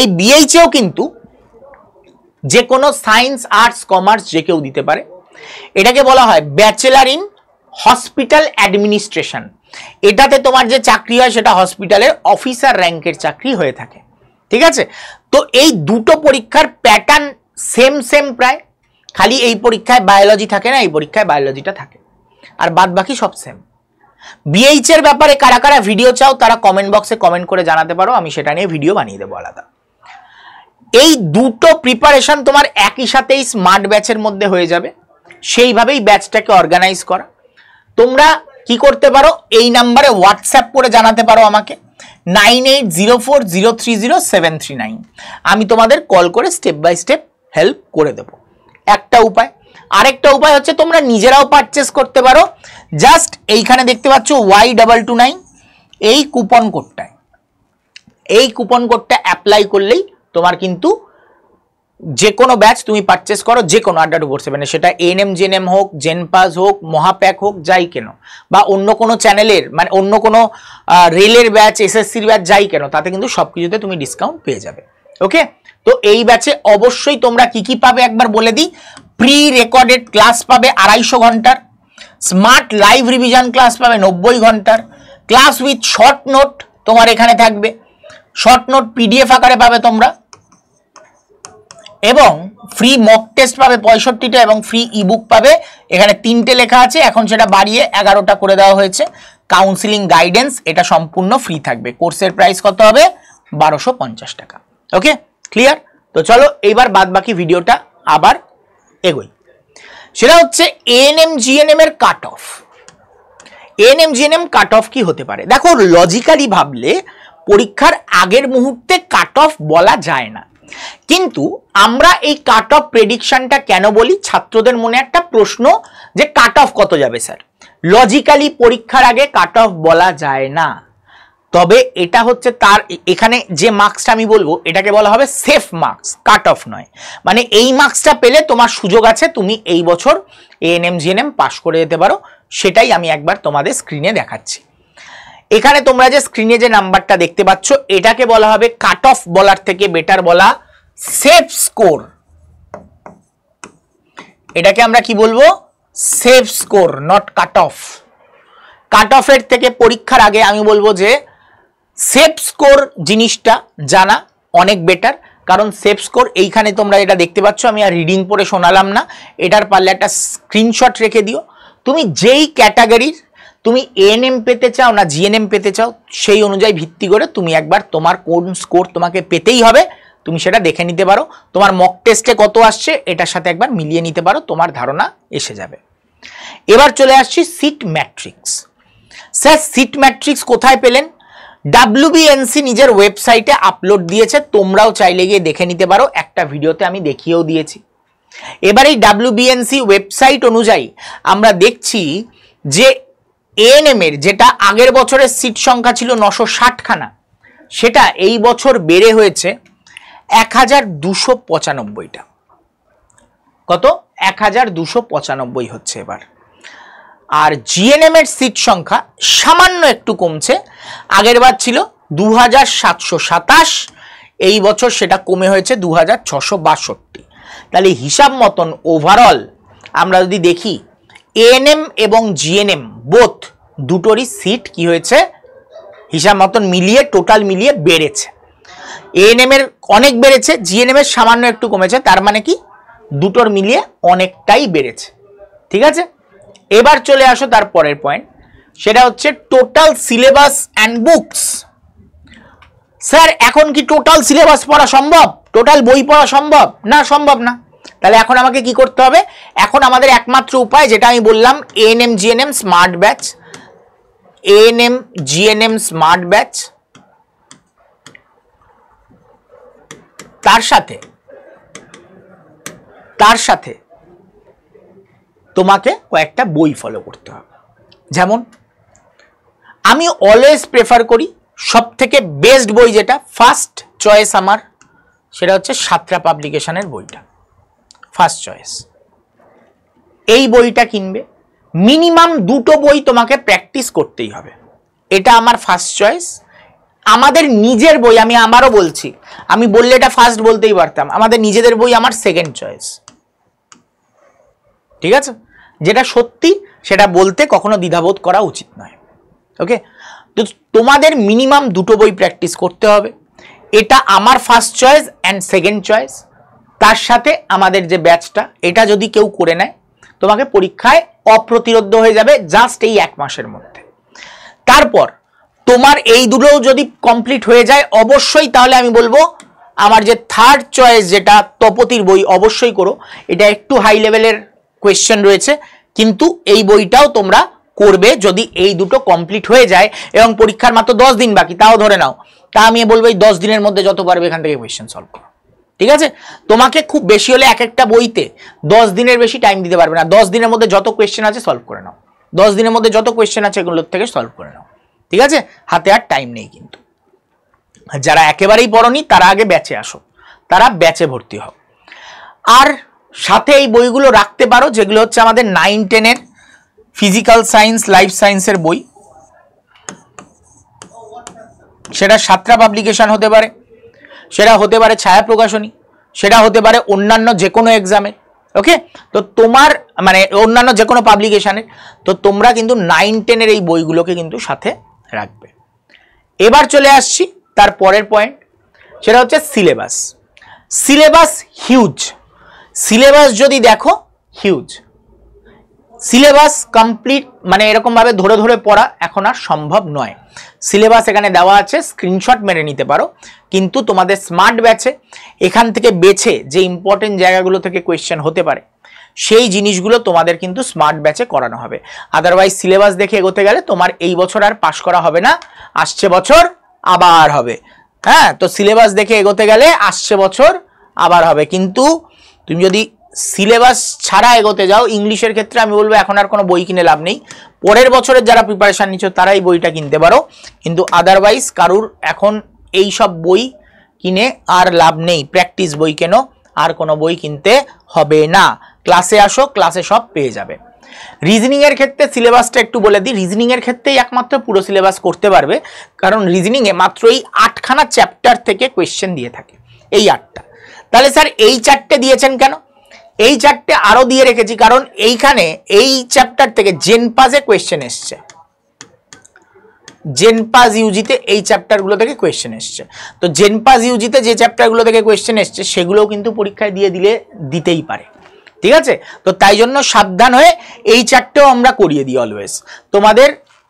এই বিএইচএও কিন্তু যে কোনো সায়েন্স আর্টস কমার্স যে কেউ দিতে পারে। এটাকে বলা হয় ব্যাচেলার ইন হসপিটাল অ্যাডমিনিস্ট্রেশন। এটাতে তোমার যে চাকরি হয় সেটা হসপিটালের অফিসার র্যাঙ্কের চাকরি হয়ে থাকে। ঠিক আছে, তো এই দুটো পরীক্ষার প্যাটার্ন সেম সেম প্রায়, খালি এই পরীক্ষায় বায়োলজি থাকে না, এই পরীক্ষায় বায়োলজিটা থাকে, আর বাদ বাকি সব সেম। বিএইচ এর ব্যাপারে কারা কারা ভিডিও চাও তারা কমেন্ট বক্সে কমেন্ট করে জানাতে পারো, আমি সেটা নিয়ে ভিডিও বানিয়ে দেবো আলাদা। এই দুটো প্রিপারেশন তোমার একই সাথেই স্মার্ট ব্যাচের মধ্যে হয়ে যাবে, সেইভাবেই ব্যাচটাকে অর্গানাইজ করা। তোমরা কি করতে পারো, এই নাম্বারে হোয়াটসঅ্যাপ করে জানাতে পারো আমাকে 9804030739। আমি তোমাদের কল করে স্টেপ বাই স্টেপ হেল্প করে দেব, একটা উপায়। আরেকটা উপায় হচ্ছে তোমরা নিজেরাও পারচেস করতে পারো। জাস্ট এইখানে দেখতে পাচ্ছ Y229, এই কুপন কোডটায়, এই কুপন কোডটা অ্যাপ্লাই করলেই তোমার কিন্তু যে কোনো ব্যাচ তুমি পারচেস করো, যে কোনো আড্ডা 247, সেটা এএনএম জিএনএম হোক, জেনপাস হোক, মহাপ্যাক হোক, যাই কেন, বা অন্য কোনো চ্যানেলের মানে অন্য কোনো রেলের ব্যাচ, এসএসসির ব্যাচ, যাই কেন, তাতে কিন্তু সব কিছুতে তুমি ডিসকাউন্ট পেয়ে যাবে। ওকে, তো এই ব্যাচে অবশ্যই তোমরা কি কি পাবে একবার বলে দিই। প্রি রেকর্ডেড ক্লাস পাবে 250 ঘন্টার, স্মার্ট লাইভ রিভিশন ক্লাস পাবে 90 ঘন্টার, ক্লাস উইথ শর্ট নোট তোমার এখানে থাকবে, শর্ট নোট পিডিএফ আকারে পাবে তোমরা, এবং ফ্রি মক টেস্ট পাবে 65টা, এবং ফ্রি ইবুক পাবে। এখানে 3টে লেখা আছে, এখন সেটা বাড়িয়ে 11টা করে দেওয়া হয়েছে। কাউন্সিলিং গাইডেন্স এটা সম্পূর্ণ ফ্রি থাকবে। কোর্সের প্রাইস কত হবে? 1250 টাকা। ওকে, ক্লিয়ার? তো চলো এইবার বাদ বাকি ভিডিওটা আবার এগোই। সেটা হচ্ছে এএনএম জিএনএম এর cut off. ANM GNM cut off কি হতে পারে? দেখো, লজিক্যালি ভাবলে পরীক্ষার আগের মুহূর্তে কাট অফ বলা যায় না, কিন্তু আমরা এই কাট অফ প্রেডিকশনটা কেন বলি? ছাত্রদের মনে একটা প্রশ্ন যে কাট অফ কত যাবে স্যার। লজিক্যালি পরীক্ষার আগে কাট অফ বলা যায় না, তবে এটা হচ্ছে তার এখানে যে মার্কসটা আমি বলবো এটাকে বলা হবে সেফ মার্কস, কাট অফ নয়। মানে এই মার্কসটা পেলে তোমার সুযোগ আছে তুমি এই বছর এএনএম জিএনএম পাস করে যেতে পারো। সেটাই আমি একবার তোমাদের স্ক্রিনে দেখাচ্ছি। এখানে তোমরা যে স্ক্রিনে যে নাম্বারটা দেখতে পাচ্ছ এটাকে বলা হবে কাট অফ, বলার থেকে বেটার বলা সেফ স্কোর। এটাকে আমরা কি বলবো? Safe score, not cut off. Cut অফের থেকে পরীক্ষার আগে আমি বলবো যে সেফ স্কোর জিনিসটা জানা অনেক বেটার, কারণ সেফ স্কোর এইখানে তোমরা এটা দেখতে পাচ্ছ, আমি আর রিডিং পড়ে শোনালাম না, এটার পারলে একটা স্ক্রিনশট রেখে দিও। তুমি যেই ক্যাটাগরির তুমি এএনএম পেতে চাও না জিএনএম পেতে চাও, সেই অনুযায়ী ভিত্তি করে তুমি একবার তোমার কোন স্কোর তোমাকে পেতেই হবে তুমি সেটা দেখে নিতে পারো। তোমার মক টেস্টে কত আসছে এটার সাথে একবার মিলিয়ে নিতে পারো, তোমার ধারণা এসে যাবে। এবার চলে আসছি seat matrix. Sir seat matrix কোথায় পেলেন? WBNC নিজের ওয়েবসাইটে আপলোড দিয়েছে, তোমরাও চাইলে গিয়ে দেখে নিতে পারো, একটা ভিডিওতে আমি দেখিয়েও দিয়েছি। এবার এই WBNC ওয়েবসাইট অনুযায়ী আমরা দেখছি যে এএনএম এর যেটা আগের বছরের সিট সংখ্যা ছিল 960খানা, সেটা এই বছর বেড়ে হয়েছে 1295টা। কত? 1295 হচ্ছে এবার। আর জিএনএম এর সিট সংখ্যা সামান্য একটু কমছে, আগের বার ছিল 2727, এই বছর সেটা কমে হয়েছে 2662। তাহলে হিসাব মতন ওভারঅল আমরা যদি দেখি এএনএম এবং জিএনএম বোথ দুটোরই সিট কি হয়েছে? হিসাব মতন মিলিয়ে টোটাল মিলিয়ে বেড়েছে। এএনএম এর অনেক বেড়েছে, জিএনএম এর সামান্য একটু কমেছে, তার মানে কি দুটোর মিলিয়ে অনেকটাই বেড়েছে। ঠিক আছে, এবার চলে আসো তার পরের পয়েন্ট, সেটা হচ্ছে total syllabus and books. Sir এখন কি টোটাল সিলেবাস পড়া সম্ভব, টোটাল বই পড়া সম্ভব? না, সম্ভব না। তাহলে এখন আমাকে কি করতে হবে? এখন আমাদের একমাত্র উপায় যেটা আমি বললাম, ANM GNM smart batch, ANM GNM smart batch, তার সাথে তোমাকে কয়েকটা বই ফলো করতে হবে। যেমন আমি অলওয়েজ প্রেফার করি সব থেকে বেস্ট বই যেটা ফার্স্ট চয়েস আমার, সেটা হচ্ছে সাতরা পাবলিকেশনের বইটা, ফার্স্ট চয়েস। এই বইটা কিনবে, মিনিমাম দুটো বই তোমাকে প্র্যাকটিস করতেই হবে, এটা আমার ফার্স্ট চয়েস। আমাদের নিজের বই, আমি আমারও বলছি, আমি বললে এটা ফার্স্ট বলতেই পারতাম, আমাদের নিজেদের বই আমার সেকেন্ড চয়েস। ঠিক আছে, যেটা সত্যি সেটা বলতে কখনো দ্বিধাবোধ করা উচিত নয়। ওকে, তো তোমাদের মিনিমাম দুটো বই প্র্যাকটিস করতে হবে, এটা আমার first choice and second choice. তার সাথে আমাদের যে ব্যাচটা, এটা যদি কেউ করে নেয় তোমাকে পরীক্ষায় অপ্রতিরোধ্য হয়ে যাবে জাস্ট এই 1 মাসের মধ্যে। তারপর তোমার এই দুটো যদি কমপ্লিট হয়ে যায় অবশ্যই, তাহলে আমি বলবো আমার যে থার্ড চয়েস যেটা তপতির বই, অবশ্যই করো। এটা একটু হাই লেভেলের কোয়েশ্চেন রয়েছে, কিন্তু এই বইটাও তোমরা করবে যদি এই দুটো কমপ্লিট হয়ে যায় এবং পরীক্ষার মাত্র 10 দিন বাকি, তাও ধরে নাও, তা আমি বলবো এই 10 দিনের মধ্যে যত পারবে এখান থেকে কোয়েশ্চেন সলভ করো। ঠিক আছে, তোমাকে খুব বেশি হলে এক একটা বইতে 10 দিনের বেশি টাইম দিতে পারবে না, 10 দিনের মধ্যে যত কোয়েশ্চেন আছে সলভ করে নাও, 10 দিনের মধ্যে যত কোয়েশ্চেন আছে এগুলোর থেকে সলভ করে নাও। ঠিক আছে, হাতে আর টাইম নেই। কিন্তু যারা একেবারেই পড়নি তারা আগে ব্যাচে আসো, তারা ব্যাচে ভর্তি হও। আর সাথে এই বইগুলো রাখতে পারো যেগুলো হচ্ছে আমাদের 9-10 ফিজিক্যাল সায়েন্স, লাইফ সায়েন্সের বই, সেটা সাতরা পাবলিকেশন হতে পারে, সেটা হতে পারে ছায়া প্রকাশনী, সেটা হতে পারে অন্যান্য যে কোনো এক্সামের। ওকে, তো তোমার মানে অন্যান্য যে কোনো পাবলিকেশনের, তো তোমরা কিন্তু 9-10 এই বইগুলোকে কিন্তু সাথে রাখবে। এবার চলে আসছি তার পরের পয়েন্ট, সেটা হচ্ছে সিলেবাস। সিলেবাস হিউজ, সিলেবাস যদি দেখো হিউজ, সিলেবাস কমপ্লিট মানে এরকম ভাবে ধরে ধরে পড়া এখন আর সম্ভব নয়। সিলেবাস এখানে দেওয়া আছে, স্ক্রিনশট মেরে নিতে পারো, কিন্তু তোমাদের স্মার্ট ব্যাচে এখান থেকে বেছে যে ইম্পর্টেন্ট জায়গাগুলো থেকে কোয়েশ্চেন হতে পারে সেই জিনিসগুলো তোমাদের কিন্তু স্মার্ট ব্যাচে করানো হবে। আদারওয়াইজ সিলেবাস দেখে এগোতে গেলে তোমার এই বছর আর পাস করা হবে না, আসছে বছর আবার হবে। হ্যাঁ, তো সিলেবাস দেখে এগোতে গেলে আসছে বছর আবার হবে, কিন্তু তুমি যদি সিলেবাস ছাড়া এগোতে যাও, ইংলিশের ক্ষেত্রে আমি বলবো এখন আর কোনো বই কিনে লাভ নেই, পরের বছরের যারা প্রিপারেশন নিচ্ছ তারা এই বইটা কিনতে পারো, কিন্তু আদারওয়াইজ কারুর এখন এই সব বই কিনে আর লাভ নেই। প্র্যাকটিস বই কেনো, আর কোনো বই কিনতে হবে না, ক্লাসে আসো, ক্লাসে সব পেয়ে যাবে। রিজনিং এর ক্ষেত্রে সিলেবাসটা একটু বলে দিই, রিজনিং এর ক্ষেত্রেই একমাত্র পুরো সিলেবাস করতে পারবে, কারণ রিজনিং এ মাত্র এই 8খানা চ্যাপ্টার থেকে কোয়েশ্চেন দিয়ে থাকে, এই 8টা। তাহলে স্যার এই 4টে দিয়েছেন কেন? এই 4টে আরো দিয়ে রেখেছি কারণ এইখানে এই চ্যাপ্টার থেকে জেনপাজে কোয়েশ্চেন এসছে, জেনপাজ ইউজিতে এই চ্যাপ্টারগুলো থেকে কোয়েশ্চেন এসছে। তো জেনপাজ ইউজিতে যে চ্যাপ্টারগুলো থেকে কোয়েশ্চেন এসছে সেগুলোও কিন্তু পরীক্ষায় দিতেই পারে। ঠিক আছে, তো তাই জন্য সাবধান হয়ে এই 4টেও আমরা করিয়ে দিই অলওয়েজ, তোমাদের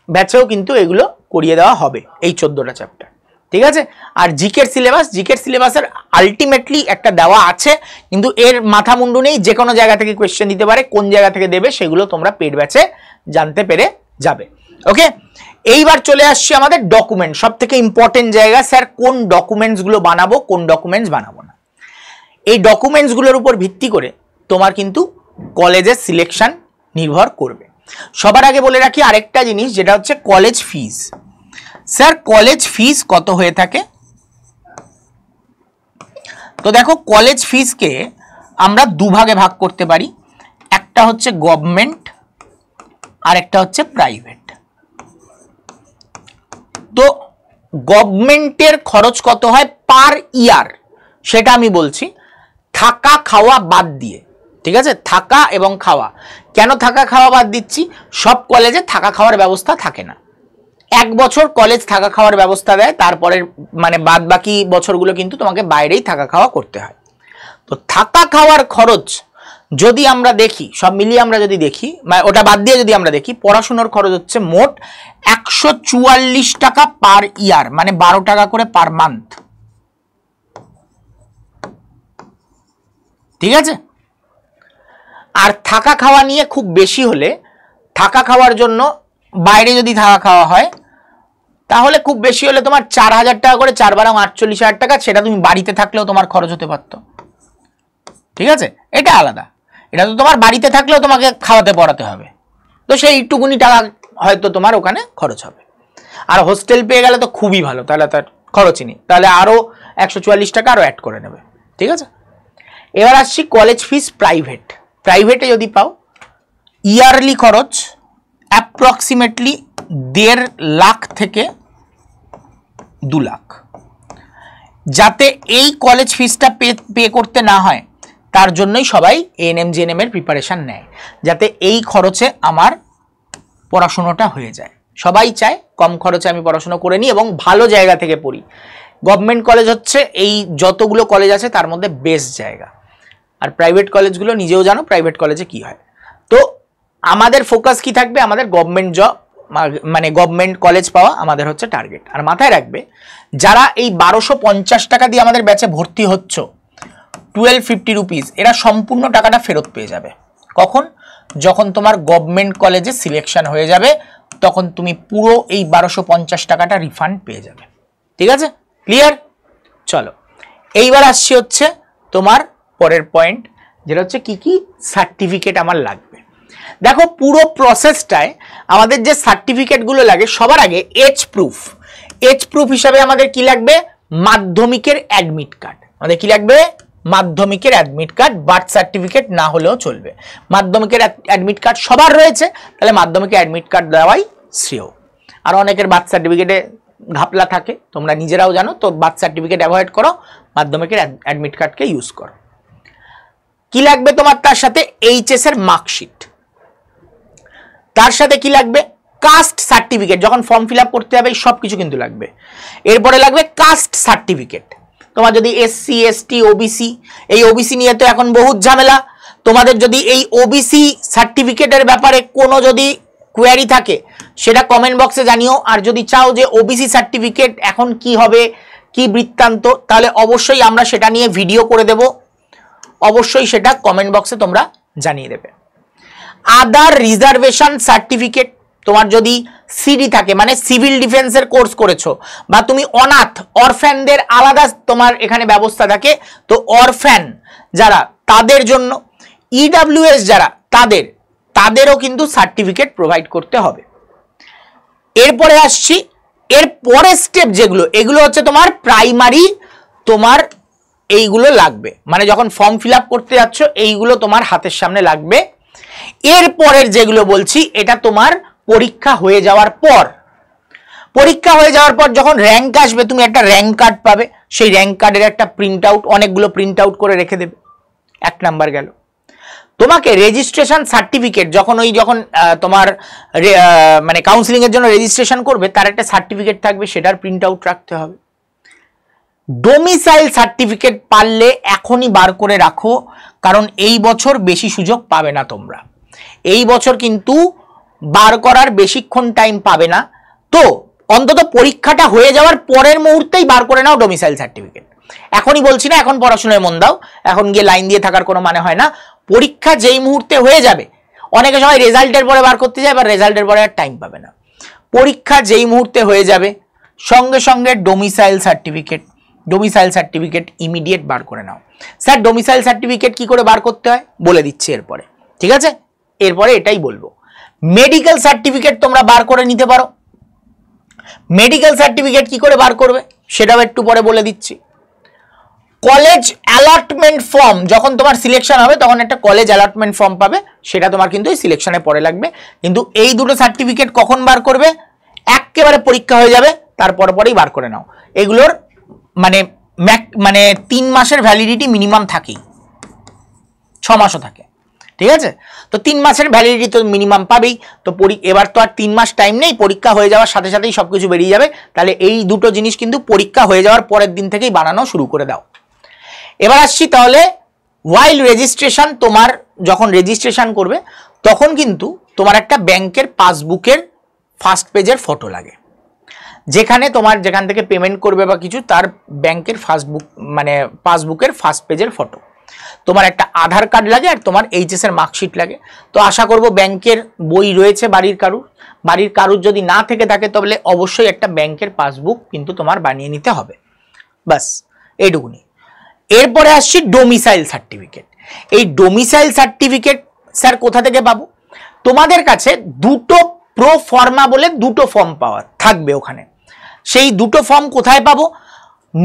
ব্যাচেও কিন্তু এগুলো করিয়ে দেওয়া হবে, এই 14টা চ্যাপ্টার। ঠিক আছে, আর জিকের সিলেবাস, জিকের সিলেবাসের আলটিমেটলি একটা দেওয়া আছে, কিন্তু এর মাথা মুন্ডু নেই, যে কোনো জায়গা থেকে কোয়েশ্চেন দিতে পারে, কোন জায়গা থেকে দেবে সেগুলো তোমরা পেড ব্যাচে জানতে পেরে যাবে। ওকে, এইবার চলে আসছি আমাদের ডকুমেন্ট, সব থেকে ইম্পর্টেন্ট জায়গা, স্যার কোন ডকুমেন্টসগুলো বানাবো, কোন ডকুমেন্টস বানাবো না। এই ডকুমেন্টসগুলোর উপর ভিত্তি করে তোমার কিন্তু কলেজের সিলেকশন নির্ভর করবে। সবার আগে বলে রাখি আরেকটা জিনিস, যেটা হচ্ছে কলেজ ফিস। স্যার কলেজ ফিস কত হয়ে থাকে? তো দেখো, কলেজ ফিসকে আমরা দুভাগে ভাগ করতে পারি, একটা হচ্ছে গভর্নমেন্ট আর একটা হচ্ছে প্রাইভেট। তো গভর্নমেন্টের খরচ কত হয় পার ইয়ার সেটা আমি বলছি, থাকা খাওয়া বাদ দিয়ে। ঠিক আছে, থাকা এবং খাওয়া। কেন থাকা খাওয়া বাদ দিচ্ছি? সব কলেজে থাকা খাওয়ার ব্যবস্থা থাকে না, 1 বছর কলেজ থাকা খাওয়ার ব্যবস্থা দেয়, তারপরে মানে বাদ বাকি বছরগুলো কিন্তু তোমাকে বাইরেই থাকা খাওয়া করতে হয়। তো থাকা খাওয়ার খরচ যদি আমরা দেখি, সব মিলিয়ে আমরা যদি দেখি, মানে ওটা বাদ দিয়ে যদি আমরা দেখি, পড়াশোনার খরচ হচ্ছে মোট 144 টাকা পার ইয়ার, মানে 12 টাকা করে পার মান্থ। ঠিক আছে? আর থাকা খাওয়া নিয়ে খুব বেশি হলে, থাকা খাওয়ার জন্য বাইরে যদি থাকা খাওয়া হয় তাহলে খুব বেশি হলে তোমার 4000 টাকা করে, 4 × 48,000 টাকা, সেটা তুমি বাড়িতে থাকলেও তোমার খরচ হতে পারতো। ঠিক আছে? এটা আলাদা, এটা তো তোমার বাড়িতে থাকলেও তোমাকে খাওয়াতে পড়াতে হবে, তো সেই একটুকুনি টাকা হয়তো তোমার ওখানে খরচ হবে। আর হোস্টেল পেয়ে গেলে তো খুবই ভালো, তাহলে তার খরচই নেই, তাহলে আরও 144 টাকা আরও অ্যাড করে নেবে। ঠিক আছে? এবার আসছি কলেজ ফিস প্রাইভেট। প্রাইভেটে যদি পাও, ইয়ারলি খরচ অ্যাপ্রক্সিমেটলি 1.5 লাখ থেকে 2 লাখ। যাতে এই কলেজ ফিসটা পে করতে না হয় তার জন্যই সবাই এএনএম জিএনএম এর প্রিপারেশন নেয়, যাতে এই খরচে আমার পড়াশোনাটা হয়ে যায়। সবাই চায় কম খরচে আমি পড়াশোনা করে নিই এবং ভালো জায়গা থেকে পড়ি। গভর্নমেন্ট কলেজ হচ্ছে এই যতগুলো কলেজ আছে তার মধ্যে বেস্ট জায়গা, আর প্রাইভেট কলেজগুলো নিজেও জানো প্রাইভেট কলেজে কি হয়। তো আমাদের ফোকাস কি থাকবে? আমাদের গভর্নমেন্ট জব, মানে গভর্নমেন্ট কলেজ পাওয়া আমাদের হচ্ছে টার্গেট। আর মাথায় রাখবে, যারা এই 1250 টাকা দিয়ে আমাদের ব্যাচে ভর্তি হচ্ছ, 1250 রুপিস, এরা সম্পূর্ণ টাকাটা ফেরত পেয়ে যাবে। কখন? যখন তোমার গভর্নমেন্ট কলেজে সিলেকশন হয়ে যাবে, তখন তুমি পুরো এই 1250 টাকাটা রিফান্ড পেয়ে যাবে। ঠিক আছে? ক্লিয়ার? চলো এইবার আসছি হচ্ছে তোমার পরের পয়েন্ট, যেটা হচ্ছে কি কি সার্টিফিকেট আমার লাগবে। দেখো, পুরো প্রসেসটায় আমাদের যে সার্টিফিকেটগুলো লাগে, সবার আগে এজ প্রুফ। এজ প্রুফ হিসাবে আমাদের কি লাগবে? মাধ্যমিকের অ্যাডমিট কার্ড। আমাদের কি লাগবে? মাধ্যমিকের অ্যাডমিট কার্ড। বার্থ সার্টিফিকেট না হলেও চলবে, মাধ্যমিকের অ্যাডমিট কার্ড সবার রয়েছে, তাহলে মাধ্যমিকের অ্যাডমিট কার্ড দেওয়াই শ্রেয়। আর অনেকের বার্থ সার্টিফিকেটে ঘাপলা থাকে, তোমরা নিজেরাও জানো, তো বার্থ সার্টিফিকেট অ্যাভয়েড করো, মাধ্যমিকের অ্যাডমিট কার্ডকে ইউজ করো। কি লাগবে তোমার? তার সাথে এইচএস এর মার্কশিট, তার সাথে কি লাগবে? Caste certificate. যখন ফর্ম ফিল আপ করতে হবে সব কিছু কিন্তু লাগবে। এরপরে লাগবে কাস্ট সার্টিফিকেট। তোমার যদি এসসি এসটি ওবিসি, এই ওবিসি নিয়ে তো এখন বহুত ঝামেলা, তোমাদের যদি এই ওবিসি সার্টিফিকেটের ব্যাপারে কোনো যদি কোয়ারি থাকে সেটা কমেন্ট বক্সে জানিও। আর যদি চাও যে ওবিসি সার্টিফিকেট এখন কি হবে, কি বৃত্তান্ত, তাহলে অবশ্যই আমরা সেটা নিয়ে ভিডিও করে দেব, অবশ্যই সেটা কমেন্ট বক্সে তোমরা জানিয়ে দেবে। আদার রিজার্ভেশন সার্টিফিকেট, তোমার যদি সিডি থাকে, মানে সিভিল ডিফেন্সের কোর্স করেছো, বা তুমি অনাথ অরফ্যানদের আলাদা তোমার এখানে ব্যবস্থা থাকে, তো অরফ্যান যারা তাদের জন্য, ইডব্লিউএস যারা তাদেরও কিন্তু সার্টিফিকেট প্রোভাইড করতে হবে। এরপরে আসছি, এর পরের স্টেপ যেগুলো, এগুলো হচ্ছে তোমার প্রাইমারি, তোমার এইগুলো লাগবে, মানে যখন ফর্ম ফিল আপ করতে যাচ্ছ এইগুলো তোমার হাতের সামনে লাগবে। এরপরের যেগুলো বলছি, এটা তোমার পরীক্ষা হয়ে যাওয়ার পর, যখন র্যাঙ্ক আসবে, তুমি একটা র্যাঙ্ক কার্ড পাবে, সেই র্যাঙ্ক কার্ডের একটা প্রিন্ট আউট, অনেকগুলো প্রিন্ট আউট করে রেখে দেবে। 1 নাম্বার গেল। তোমাকে রেজিস্ট্রেশন সার্টিফিকেট, যখন তোমার মানে কাউন্সিলিং এর জন্য রেজিস্ট্রেশন করবে, তার একটা সার্টিফিকেট থাকবে, সেটার প্রিন্ট আউট রাখতে হবে। ডোমিসাইল সার্টিফিকেট পারলে এখনই বার করে রাখো, কারণ এই বছর বেশি সুযোগ পাবে না তোমরা, এই বছর কিন্তু বার করার বেশিক্ষণ টাইম পাবে না। তো অন্তত পরীক্ষাটা হয়ে যাওয়ার পরের মুহূর্তেই বার করে নাও ডোমিসাইল সার্টিফিকেট। এখনই বলছি না এখন পড়াশোনায় মন দাও, এখন গিয়ে লাইন দিয়ে থাকার কোনো মানে হয় না। পরীক্ষা যেই মুহূর্তে হয়ে যাবে, অনেকে সময় রেজাল্টের পরে বার করতে যায়, বা রেজাল্টের পরে আর টাইম পাবে না। পরীক্ষা যেই মুহূর্তে হয়ে যাবে, সঙ্গে সঙ্গে ডোমিসাইল সার্টিফিকেট ইমিডিয়েট বার করে নাও। স্যার, ডোমিসাইল সার্টিফিকেট কি করে বার করতে হয় বলে দিচ্ছি এরপরে, ঠিক আছে? এরপরে এটাই বলবো। মেডিকেল সার্টিফিকেট তোমরা বার করে নিতে পারো। মেডিকেল সার্টিফিকেট কি করে বার করবে সেটাও একটু পরে বলে দিচ্ছি। কলেজ অ্যালটমেন্ট ফর্ম, যখন তোমার সিলেকশন হবে তখন একটা কলেজ অ্যালটমেন্ট ফর্ম পাবে, সেটা তোমার কিন্তু এই সিলেকশনের পরে লাগবে। কিন্তু এই দুটো সার্টিফিকেট কখন বার করবে? একেবারে পরীক্ষা হয়ে যাবে পরেই বার করে নাও। এগুলোর মানে 3 মাসের ভ্যালিডিটি মিনিমাম থাকেই, 6 মাসও থাকে, ঠিক আছে? তো 3 মাসের ভ্যালিডিটি তো মিনিমাম পাবেই। তো এবার তো আর 3 মাস টাইম নেই, পরীক্ষা হয়ে যাওয়ার সাথে সাথেই সবকিছু বেরিয়ে যাবে। তাহলে এই দুটো জিনিস কিন্তু পরীক্ষা হয়ে যাওয়ার পরের দিন থেকেই বানানো শুরু করে দাও। এবার আসছি তাহলে ওয়াইল রেজিস্ট্রেশন, তোমার যখন রেজিস্ট্রেশন করবে তখন কিন্তু তোমার একটা ব্যাংকের পাসবুকের ফার্স্ট পেজের ফটো লাগে, যেখানে তোমার যেখান থেকে পেমেন্ট করবে বা কিছু তার ব্যাংকের পাসবুকের ফার্স্ট পেজের ফটো, তোমার একটা আধার কার্ড লাগে আর তোমার এইচএস এর মার্কশিট লাগে। তো আশা করব ব্যাংকের বই রয়েছে বাড়ির কারুর যদি না থেকে থাকে তাহলে অবশ্যই একটা ব্যাংকের পাসবুক কিন্তু তোমার বানিয়ে নিতে হবে। বাস এইটুকুনি। এরপরে আসছি ডোমিসাইল সার্টিফিকেট। এই ডোমিসাইল সার্টিফিকেট স্যার কোথা থেকে পাবো? তোমাদের কাছে দুটো প্রো ফর্মা বলে দুটো ফর্ম পাওয়া থাকবে ওখানে। সেই দুটো ফর্ম কোথায় পাবো?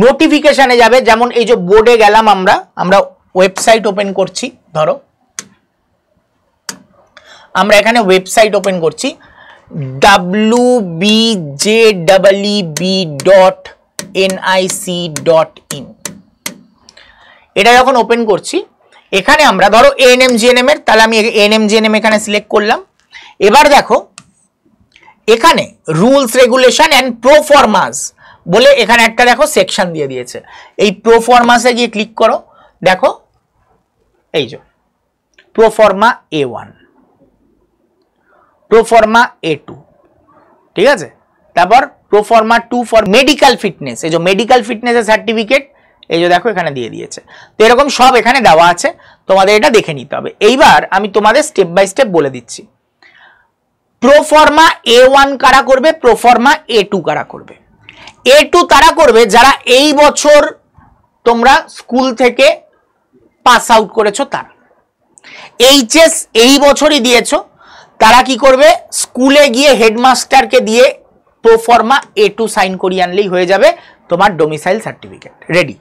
নোটিফিকেশনে যাবে। যেমন এই যে বোর্ডে গেলাম, আমরা ওয়েবসাইট ওপেন করছি, ধরো আমরা এখানে ওয়েবসাইট ওপেন করছি wbjebb.nic.in। এটা যখন ওপেন করছি, এখানে আমরা ধরো এএনএম-জিএনএম এর, তাহলে আমি এএনএম-জিএনএম এখানে সিলেক্ট করলাম। এবার দেখো এখানে রুলস রেগুলেশন অ্যান্ড প্রোফরমাস বলে এখানে একটা দেখো সেকশন দিয়ে দিয়েছে। এই প্রোফরমাসে গিয়ে ক্লিক করো, দেখো এই যে প্রোফরমা A1, প্রোফরমা A2, ঠিক আছে? তারপর প্রোফরমা 2 ফর মেডিকেল ফিটনেস, এই যে মেডিকেল ফিটনেসের সার্টিফিকেট এই যে দেখো এখানে দিয়ে দিয়েছে। তো এরকম সব এখানে দেওয়া আছে, তোমাদের এটা দেখে নিতে হবে। এইবার আমি তোমাদের স্টেপ বাই স্টেপ বলে দিচ্ছি। প্রোফরমা A1 কারা করবে, প্রোফরমা A2 কারা করবে। A2 তারা করবে যারা এই বছর তোমরা স্কুল থেকে পাস আউট করেছো, তারা এইচএস এই বছরই দিয়েছো, তারা কি করবে, স্কুলে গিয়ে হেডমাস্টারকে দিয়ে প্রোফরমা A2 সাইন করিয়ে আনলেই হয়ে যাবে তোমার ডোমিসাইল সার্টিফিকেট রেডি।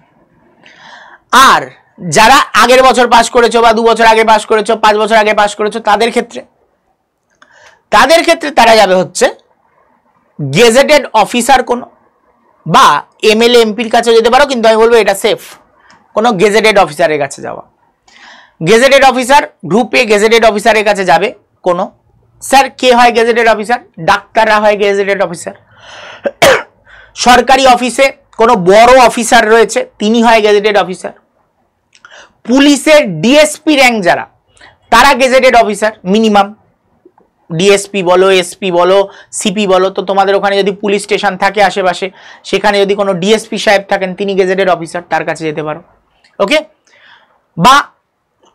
আর যারা আগের বছর পাস করেছো বা 2 বছর আগে পাস করেছো, 5 বছর আগে পাস করেছো, তাদের ক্ষেত্রে তারা যাবে হচ্ছে গেজেটেড অফিসার কোন বা এমএলএ এমপির কাছে যেতে পারো, কিন্তু আমি বলবো এটা সেফ কোনো গেজেটেড অফিসারের কাছে যাওয়া। গেজেটেড অফিসার গ্রুপ এ গেজেটেড অফিসারের কাছে যাবে কোনো। স্যার কে হয় গেজেটেড অফিসার? ডাক্তাররা হয় গেজেটেড অফিসার। সরকারি অফিসে কোনো বড় অফিসার রয়েছে, তিনি হয় গেজেটেড অফিসার। পুলিশের ডিএসপি র্যাঙ্ক যারা, তারা গেজেটেড অফিসার মিনিমাম। ডিএসপি বলো, এসপি বলো, সিপি বলো। তো তোমাদের ওখানে যদি পুলিশ স্টেশন থাকে আশেপাশে, সেখানে যদি কোনো ডিএসপি সাহেব থাকেন, তিনি গেজেটেড অফিসার, তার কাছে যেতে পারো। ওকে? বা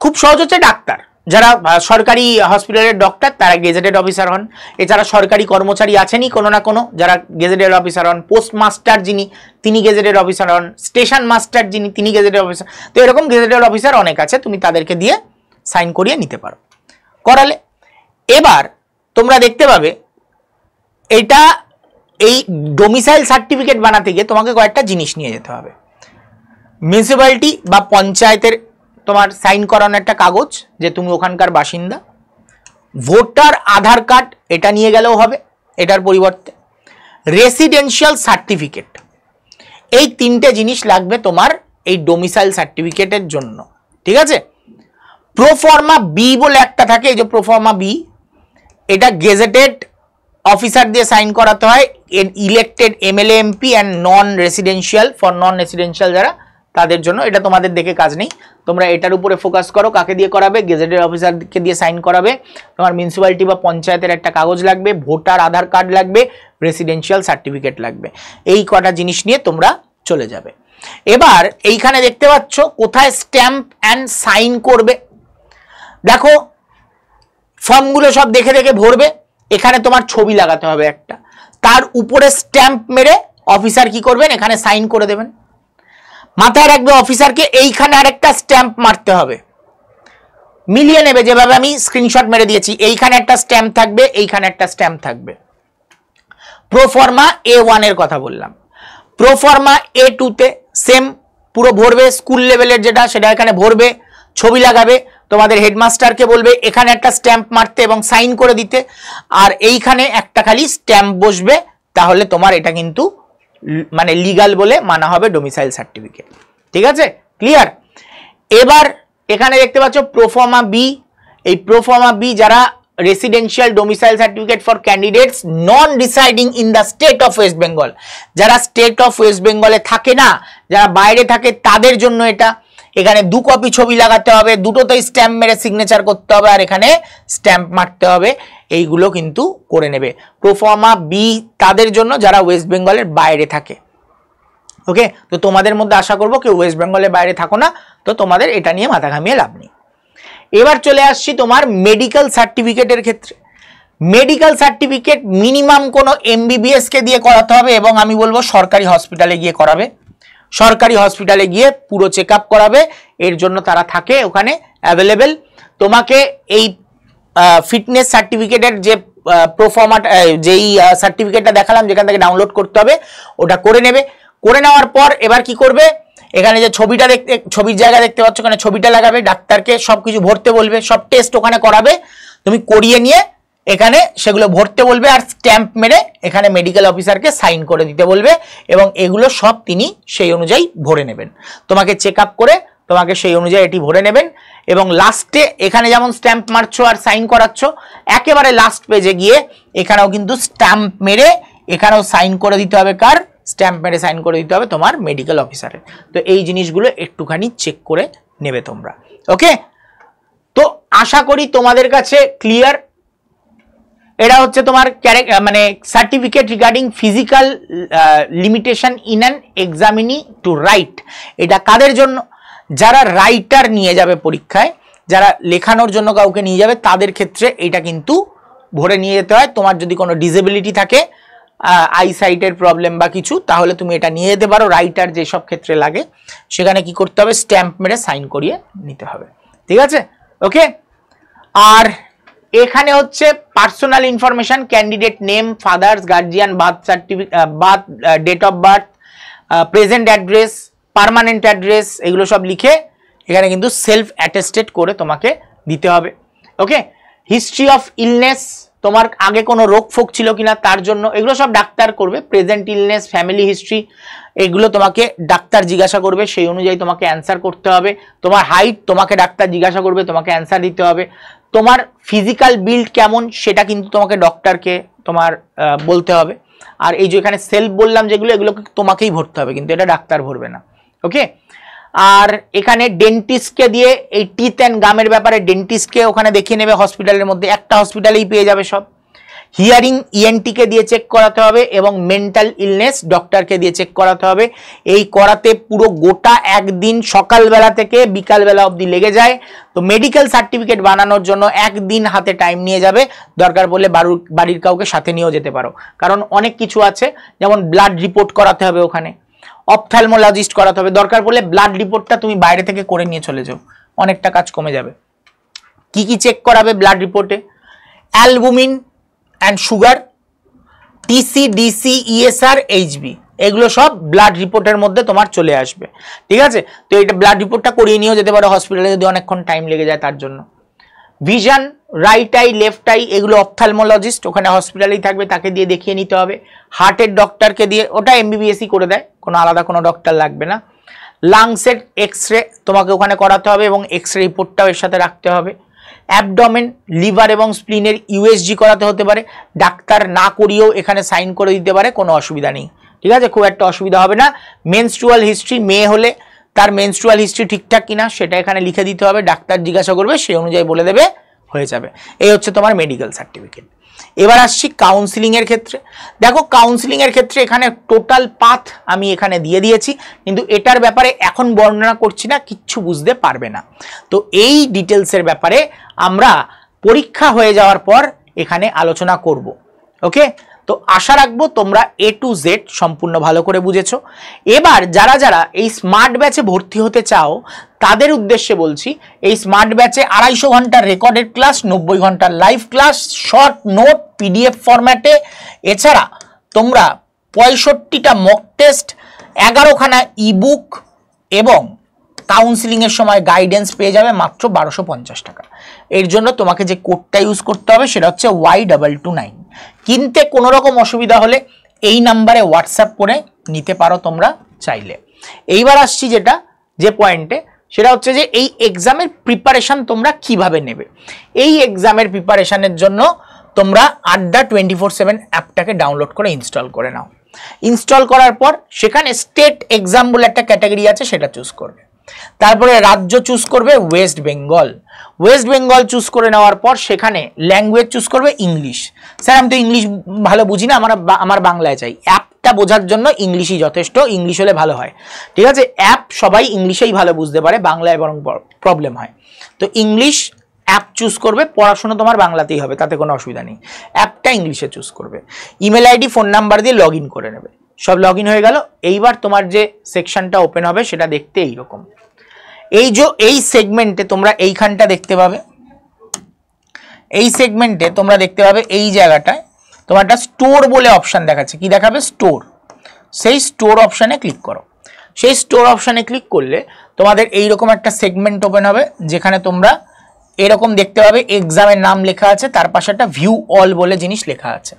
খুব সহজ হচ্ছে ডাক্তার, যারা সরকারি হসপিটালের ডক্টর, তারা গেজেটেড অফিসার হন। এছাড়া সরকারি কর্মচারী আছেনই কোনো না কোনো, যারা গেজেটেড অফিসার হন। পোস্ট মাস্টার যিনি, তিনি গেজেটেড অফিসার হন। স্টেশন মাস্টার যিনি, তিনি গেজেটেড অফিসার। তো এরকম গেজেটেড অফিসার অনেক আছে, তুমি তাদেরকে দিয়ে সাইন করিয়ে নিতে পারো। করালে এবার তোমরা দেখতে পাবে এটা, এই ডোমিসাইল সার্টিফিকেট বানাতে গিয়ে তোমাকে কয়েকটা জিনিস নিয়ে যেতে হবে। মিউনিসিপ্যালিটি বা পঞ্চায়েতের তোমার সাইন করানো একটা কাগজ যে তুমি ওখানকার বাসিন্দা। ভোটার আধার কার্ড, এটা নিয়ে গেলেও হবে এটার পরিবর্তে। রেসিডেন্সিয়াল সার্টিফিকেট, এই 3টে জিনিস লাগবে তোমার এই ডোমিসাইল সার্টিফিকেটের জন্য, ঠিক আছে? প্রোফরমা বি বলে একটা থাকে, এই যে প্রোফরমা বি, এটা গেজেটেড অফিসার দিয়ে সাইন করাতে হয়। Elected MLA MP and non residential, for non residential যারা, তাদের জন্য। এটা তোমাদের দেখে কাজ নেই, তোমরা এটার উপরে ফোকাস করো। কাকে দিয়ে করাবে? গেজেটেড অফিসারকে দিয়ে সাইন করাবে। তোমার মিউনিসিপ্যালিটি বা পঞ্চায়েতের একটা কাগজ লাগবে, ভোটার আধার কার্ড লাগবে, রেসিডেন্সিয়াল সার্টিফিকেট লাগবে। এই কটা জিনিস নিয়ে তোমরা চলে যাবে। এবার এইখানে দেখতে পাচ্ছ কোথায় স্ট্যাম্প অ্যান্ড সাইন করবে। দেখো ফর্মগুলো সব দেখে দেখে ভরবে, এখানে তোমার ছবি লাগাতে হবে একটা, তার উপরে স্ট্যাম্প মেরে অফিসার কি করবেন, এখানে সাইন করে দেবেন। মাথায় রাখবে অফিসারকে এইখানে আরেকটা স্ট্যাম্প মারতে হবে, মিলিয়ে নেবে যেভাবে আমি স্ক্রিনশট মেরে দিয়েছি। এইখানে একটা স্ট্যাম্প থাকবে, এইখানে একটা স্ট্যাম্প থাকবে। প্রোফরমা A1 এর কথা বললাম। প্রোফরমা A2 তে সেম পুরো ভরবে, স্কুল লেভেলের যেটা সেটা এখানে ভরবে, ছবি লাগাবে। তোমাদের হেডমাস্টারকে বলবে এখানে একটা স্ট্যাম্প মারতে এবং সাইন করে দিতে, আর এইখানে একটা খালি স্ট্যাম্প বসবে, তাহলে তোমার এটা কিন্তু মানে লিগাল বলে মানা হবে ডোমিসাইল সার্টিফিকেট। ঠিক আছে, ক্লিয়ার? এবার এখানে দেখতে পাচ্ছ প্রোফরমা বি, এই প্রোফর্মা বি যারা residential domicile certificate for candidates non residing in the state of West Bengal, যারা স্টেট অফ ওয়েস্ট বেঙ্গলে থাকে না, যারা বাইরে থাকে তাদের জন্য এটা। এখানে 2 কপি ছবি লাগাতে হবে, দুটোতেই স্ট্যাম্প মেরে সিগনেচার করতে হবে, আর এখানে স্ট্যাম্প মারতে হবে, এইগুলো কিন্তু করে নেবে। প্রোফর্মা বি তাদের জন্য যারা ওয়েস্ট বেঙ্গলের বাইরে থাকে। ওকে, তো তোমাদের মধ্যে আশা করবো কেউ ওয়েস্ট বেঙ্গলের বাইরে থাকো না, তো তোমাদের এটা নিয়ে মাথা ঘামিয়ে লাভ নেই। এবার চলে আসছি তোমার মেডিকেল সার্টিফিকেটের ক্ষেত্রে। মেডিকেল সার্টিফিকেট মিনিমাম কোনো এমবিবিএস কে দিয়ে করাতে হবে, এবং আমি বলবো সরকারি হসপিটালে গিয়ে করাবে। সরকারি হসপিটালে গিয়ে পুরো চেক আপ করাবে, এর জন্য তারা থাকে ওখানে অ্যাভেলেবেল। তোমাকে এই ফিটনেস সার্টিফিকেটের যে প্রোফর্মাটা, যেই সার্টিফিকেটটা দেখালাম যেখান থেকে ডাউনলোড করতে হবে, ওটা করে নেবে। করে নেওয়ার পর এবার কি করবে, এখানে যে ছবিটা দেখতে, ছবির জায়গা দেখতে পাচ্ছ, ওখানে ছবিটা লাগাবে, ডাক্তারকে সবকিছু ভরতে বলবে, সব টেস্ট ওখানে করাবে, তুমি করিয়ে নিয়ে এখানে সেগুলো ভরতে বলবে, আর স্ট্যাম্প মেরে এখানে মেডিকেল অফিসারকে সাইন করে দিতে বলবে, এবং এগুলো সব তিনি সেই অনুযায়ী ভরে নেবেন। তোমাকে চেক আপ করে তোমাকে সেই অনুযায়ী এটি ভরে নেবেন, এবং লাস্টে এখানে যেমন স্ট্যাম্প মারছো আর সাইন করাচ্ছ, একেবারে লাস্ট পেজে গিয়ে এখানেও কিন্তু স্ট্যাম্প মেরে এখানেও সাইন করে দিতে হবে। কার? স্ট্যাম্প মেরে সাইন করে দিতে হবে তোমার মেডিকেল অফিসারের। তো এই জিনিসগুলো একটুখানি চেক করে নেবে তোমরা। ওকে, তো আশা করি তোমাদের কাছে ক্লিয়ার। এটা হচ্ছে তোমার মানে certificate regarding physical limitation in an examinee to write. এটা কাদের জন্য? যারা রাইটার নিয়ে যাবে পরীক্ষায়, যারা লেখানোর জন্য কাউকে নিয়ে যাবে, তাদের ক্ষেত্রে এটা কিন্তু ভরে নিয়ে যেতে হয়। তোমার যদি কোনো ডিসেবিলিটি থাকে, আইসাইটের প্রবলেম বা কিছু, তাহলে তুমি এটা নিয়ে যেতে পারো। রাইটার যেসব ক্ষেত্রে লাগে সেখানে কি করতে হবে, স্ট্যাম্প মেরে সাইন করিয়ে নিতে হবে। ঠিক আছে, ওকে। আর এখানে হচ্ছে personal information, candidate name, father's, guardian, birth certificate, birth date of birth, present address, permanent address, এগুলো সব লিখে এখানে কিন্তু সেলফ অ্যাটেস্টেড করে তোমাকে দিতে হবে। ওকে, হিস্ট্রি অফ ইলনেস, তোমার আগে কোনো রোগ ফোক ছিল কিনা তার জন্য, এগুলো সব ডাক্তার করবে। প্রেজেন্ট ইলনেস, ফ্যামিলি হিস্ট্রি, এগুলো তোমাকে ডাক্তার জিজ্ঞাসা করবে, সেই অনুযায়ী তোমাকে অ্যান্সার করতে হবে। তোমার হাইট তোমাকে ডাক্তার জিজ্ঞাসা করবে, তোমাকে অ্যান্সার দিতে হবে। তোমার ফিজিক্যাল বিল্ড কেমন সেটা কিন্তু তোমাকে ডক্টরকে তোমার বলতে হবে। আর এই যে এখানে সেলফ বললাম যেগুলো, এগুলো তোমাকেই ভরতে হবে, কিন্তু এটা ডাক্তার ভরবে না। ওকে, আর এখানে ডেন্টিস্টকে দিয়ে এই টিথ অ্যান্ড গামের ব্যাপারে ডেন্টিস্টকে ওখানে দেখিয়ে নেবে হসপিটালের মধ্যে, একটা হসপিটালেই পেয়ে যাবে সব। হিয়ারিং ইএনটিকে দিয়ে চেক করাতে হবে, এবং মেন্টাল ইলনেস ডক্টরকে দিয়ে চেক করাতে হবে। এই করাতে পুরো গোটা একদিন সকালবেলা থেকে বিকালবেলা অবধি লেগে যায়। তো মেডিকেল সার্টিফিকেট বানানোর জন্য একদিন হাতে টাইম নিয়ে যাবে, দরকার পড়লে বাড়ির কাউকে সাথে নিয়েও যেতে পারো, কারণ অনেক কিছু আছে, যেমন ব্লাড রিপোর্ট করাতে হবে, ওখানে অপথ্যালমোলজিস্ট করাতে হবে, দরকার পড়লে ব্লাড রিপোর্টটা তুমি বাইরে থেকে করে নিয়ে চলে যাও, অনেকটা কাজ কমে যাবে। কি কি চেক করাবে ব্লাড রিপোর্টে? Albumin and sugar, TC, DC, ESR, HB, এগুলো সব ব্লাড রিপোর্টের মধ্যে তোমার চলে আসবে। ঠিক আছে, তো এটা ব্লাড রিপোর্টটা করিয়ে নিয়েও যেতে পারো হসপিটালে, যদি অনেকক্ষণ টাইম লেগে যায় তার জন্য। Vision, right I, left I, এগুলো অপথ্যালমোলজিস্ট ওখানে হসপিটালেই থাকবে, তাকে দিয়ে দেখিয়ে নিতে হবে। হার্টের ডক্টরকে দিয়ে, ওটা এমবিবিএসই করে দেয়, কোনো আলাদা কোনো ডক্টর লাগবে না। লাংসের এক্স রে তোমাকে ওখানে করাতে হবে, এবং এক্স রে রিপোর্টটাও এর সাথে রাখতে হবে। অ্যাবডোমেন, লিভার এবং স্প্লিনের ইউএসজি করাতে হতে পারে, ডাক্তার না করিয়েও এখানে সাইন করে দিতে পারে, কোনো অসুবিধা নেই। ঠিক আছে, খুব একটা অসুবিধা হবে না। মেনস্ট্রুয়াল হিস্ট্রি, মেয়ে হলে তার মেনস্ট্রুয়াল হিস্ট্রি ঠিকঠাক কিনা সেটা এখানে লিখে দিতে হবে, ডাক্তার জিজ্ঞাসা করবে, সেই অনুযায়ী বলে দেবে, হয়ে যাবে। এই হচ্ছে তোমার মেডিকেল সার্টিফিকেট। এবার আসছি কাউন্সিলিং এর ক্ষেত্রে। দেখো কাউন্সিলিং এর ক্ষেত্রে এখানে টোটাল পাথ আমি এখানে দিয়ে দিয়েছি, কিন্তু এটার ব্যাপারে এখন বর্ণনা করছি না, কিচ্ছু বুঝতে পারবে না। তো এই ডিটেলসের ব্যাপারে আমরা পরীক্ষা হয়ে যাওয়ার পর এখানে আলোচনা করব। ওকে, তো আশা রাখবো তোমরা A to Z সম্পূর্ণ ভালো করে বুঝেছো। এবার যারা যারা এই স্মার্ট ব্যাচে ভর্তি হতে চাও তাদের উদ্দেশ্যে বলছি, এই স্মার্ট ব্যাচে 250 ঘন্টার রেকর্ডেড ক্লাস, 90 ঘন্টার live class, short note PDF ফরম্যাটে, এছাড়া তোমরা 65টা মক টেস্ট, 11খানা ইবুক এবং কাউন্সিলিংয়ের সময় গাইডেন্স পেয়ে যাবে মাত্র 1250 টাকা। এর জন্য তোমাকে যে কোডটা ইউজ করতে হবে সেটা হচ্ছে Y229। কিনতে কোনো রকম অসুবিধা হলে এই নাম্বারে হোয়াটসঅ্যাপ করে নিতে পারো তোমরা চাইলে। এইবার আসছি যে পয়েন্টে, সেটা হচ্ছে যে এই এক্সামের প্রিপারেশন তোমরা কিভাবে নেবে। এই এক্সামের প্রিপারেশনের জন্য তোমরা আড্ডা 24/7 অ্যাপটাকে ডাউনলোড করে ইনস্টল করে নাও। ইনস্টল করার পর সেখানে স্টেট এক্সাম বলে একটা ক্যাটাগরি আছে, সেটা চুজ করবে। তারপরে রাজ্য চুজ করবে West Bengal. West Bengal choose করে নেওয়ার পর সেখানে ল্যাঙ্গুয়েজ চুজ করবে ইংলিশ। স্যার আমি তো ইংলিশ ভালো বুঝি না, আমার বাংলায় চাই। অ্যাপটা বোঝার জন্য ইংলিশই যথেষ্ট, ইংলিশ হলে ভালো হয়, ঠিক আছে। অ্যাপ সবাই ইংলিশেই ভালো বুঝতে পারে, বাংলায় বরং প্রবলেম হয়। তো ইংলিশ অ্যাপ চুজ করবে, পড়াশোনা তোমার বাংলাতেই হবে, তাতে কোনো অসুবিধা নেই। অ্যাপটা ইংলিশে চুজ করবে, ইমেল আইডি ফোন নাম্বার দিয়ে লগ ইন করে নেবে। সব লগ ইন হয়ে গেল। এইবার তোমার যে সেকশনটা ওপেন হবে সেটা দেখতে এইরকম। এই সেগমেন্টে তোমরা এইখানটা দেখতে পাবে, এই সেগমেন্টে তোমরা দেখতে পাবে এই জায়গাটায় তোমার একটা স্টোর বলে অপশান দেখাচ্ছে। কি দেখাবে? স্টোর। সেই স্টোর অপশানে ক্লিক করো। সেই স্টোর অপশানে ক্লিক করলে তোমাদের এইরকম একটা সেগমেন্ট ওপেন হবে, যেখানে তোমরা এরকম দেখতে পাবে এক্সামের নাম লেখা আছে, তার পাশে একটা ভিউ অল বলে জিনিস লেখা আছে।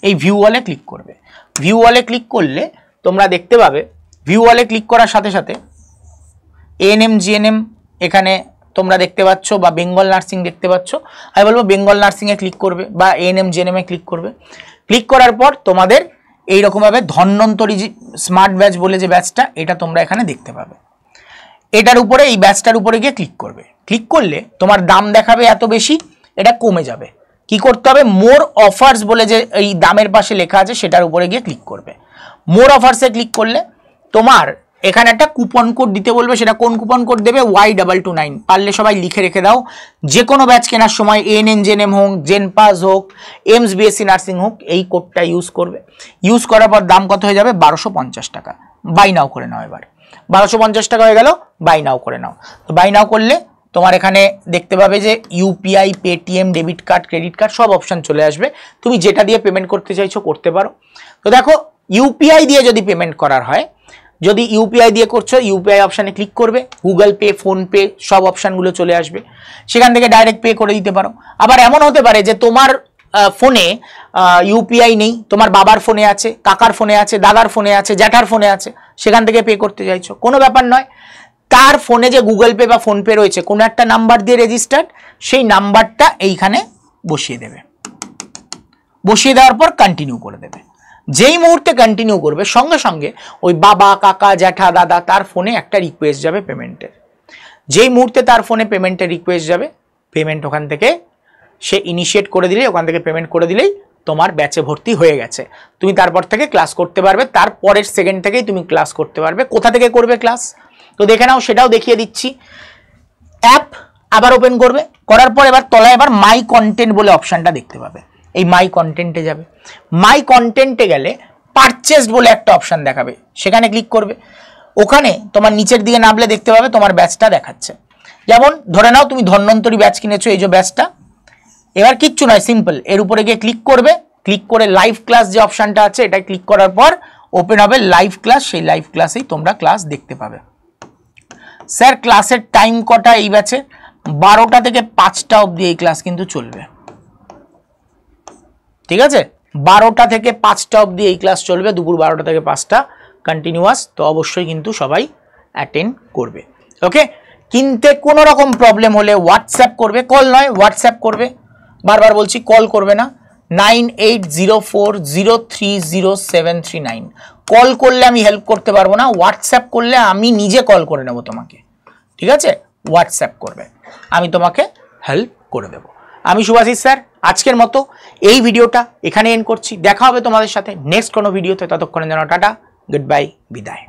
এই ভিউ অলে ক্লিক করবে। ভিউ অলে ক্লিক করলে তোমরা দেখতে পাবে, ভিউ অলে ক্লিক করার সাথে সাথে এএনএম জিএনএম এখানে তোমরা দেখতে পাচ্ছ, বা বেঙ্গল নার্সিং দেখতে পাচ্ছ। আমি বলবো বেঙ্গল নার্সিংয়ে ক্লিক করবে বা এএনএম জিএনএম এ ক্লিক করবে। ক্লিক করার পর তোমাদের এইরকমভাবে ধন্বন্তরী স্মার্ট ব্যাচ বলে যে ব্যাচটা, এটা তোমরা এখানে দেখতে পাবে। এটার উপরে, এই ব্যাচটার উপরে গিয়ে ক্লিক করবে। ক্লিক করলে তোমার দাম দেখাবে এত বেশি, এটা কমে যাবে। কি করতে হবে? মোর অফার্স বলে যে এই দামের পাশে লেখা আছে সেটার উপরে গিয়ে ক্লিক করবে। মোর অফার্সে ক্লিক করলে তোমার এখানে একটা কুপন কোড দিতে বলবে। সেটা কোন কুপন কোড দেবে? Y229। পারলে সবাই লিখে রেখে দাও। যে কোনো ব্যাচ কেনার সময় এএনএম জেএনএম হোক, জেনপাস হোক, এমস বিএসসি নার্সিং হোক, এই কোডটা ইউজ করবে। ইউজ করার পর দাম কত হয়ে যাবে? 1250 টাকা। বাই নাও করে নাও। এবার 1250 টাকা হয়ে গেল, বাই নাও করে নাও। তো বাই নাও করলে তোমার এখানে দেখতে পাবে যে UPI, Paytm, debit card, credit card সব অপশান চলে আসবে। তুমি যেটা দিয়ে পেমেন্ট করতে চাইছো করতে পারো। তো দেখো, ইউপিআই দিয়ে যদি পেমেন্ট করার হয়, যদি ইউপিআই দিয়ে করছো, ইউপিআই অপশানে ক্লিক করবে। গুগল পে, ফোনপে সব অপশানগুলো চলে আসবে, সেখান থেকে ডাইরেক্ট পে করে দিতে পারো। আবার এমন হতে পারে যে তোমার ফোনে ইউপিআই নেই, তোমার বাবার ফোনে আছে, কাকার ফোনে আছে, দাদার ফোনে আছে, জ্যাঠার ফোনে আছে, সেখান থেকে পে করতে চাইছো, কোনো ব্যাপার নয়। তার ফোনে যে গুগল পে বা ফোনপে রয়েছে, কোনো একটা নাম্বার দিয়ে রেজিস্টার্ড, সেই নাম্বারটা এইখানে বসিয়ে দেবে। বসিয়ে দেওয়ার পর কন্টিনিউ করে দেবে। যেই মুহূর্তে কন্টিনিউ করবে, সঙ্গে সঙ্গে ওই বাবা, কাকা, জ্যাঠা, দাদা তার ফোনে একটা রিকোয়েস্ট যাবে পেমেন্টের। যেই মুহূর্তে তার ফোনে পেমেন্টের রিকোয়েস্ট যাবে, পেমেন্ট ওখান থেকে সে ইনিশিয়েট করে দিলেই, ওখান থেকে পেমেন্ট করে দিলেই তোমার ব্যাচে ভর্তি হয়ে গেছে। তুমি তারপর থেকে ক্লাস করতে পারবে, তারপরের সেকেন্ড থেকেই তুমি ক্লাস করতে পারবে। কোথা থেকে করবে ক্লাস তো দেখে নাও, সেটাও দেখিয়ে দিচ্ছি। অ্যাপ আবার ওপেন করবে, করার পর এবার তলায় এবার মাই কন্টেন্ট বলে অপশানটা দেখতে পাবে। এই মাই কন্টেন্টে যাবে। মাই কন্টেন্টে গেলে পারচেসড বলে একটা অপশান দেখাবে, সেখানে ক্লিক করবে। ওখানে তোমার নিচের দিকে নামলে দেখতে পাবে তোমার ব্যাচটা দেখাচ্ছে। যেমন ধরে নাও তুমি ধন্বন্তরী ব্যাচ কিনেছো, এই যে ব্যাচটা। এবার কিচ্ছু নয়, সিম্পল এর উপরে গিয়ে ক্লিক করবে। ক্লিক করে লাইভ ক্লাস যে অপশানটা আছে, এটা ক্লিক করার পর ওপেন হবে লাইভ ক্লাস। সেই লাইভ ক্লাসেই তোমরা ক্লাস দেখতে পাবে। স্যার ক্লাসের টাইম কটা এই ব্যাচে? 12টা থেকে 5টা অবধি এই ক্লাস কিন্তু চলবে, ঠিক আছে। 12টা থেকে 5টা অবধি এই ক্লাস চলবে, দুপুর 12টা থেকে 5টা কন্টিনিউয়াস। তো অবশ্যই কিন্তু সবাই অ্যাটেন্ড করবে, ওকে। কিনতে কোনো রকম প্রবলেম হলে হোয়াটসঅ্যাপ করবে, কল নয়, হোয়াটসঅ্যাপ করবে। বারবার বলছি, কল করবে না। 9804030739। কল করলে আমি হেল্প করতে পারবো না, হোয়াটসঅ্যাপ করলে আমি নিজে কল করে নেব তোমাকে, ঠিক আছে। হোয়াটসঅ্যাপ করবে, আমি তোমাকে হেল্প করে দেব। আমি শুভাশিস স্যার, আজকের মতো এই ভিডিওটা এখানে এন্ড করছি। দেখা হবে তোমাদের সাথে নেক্সট কোনো ভিডিওতে। ততক্ষণে যেন টাটা, গুড বাই, বিদায়।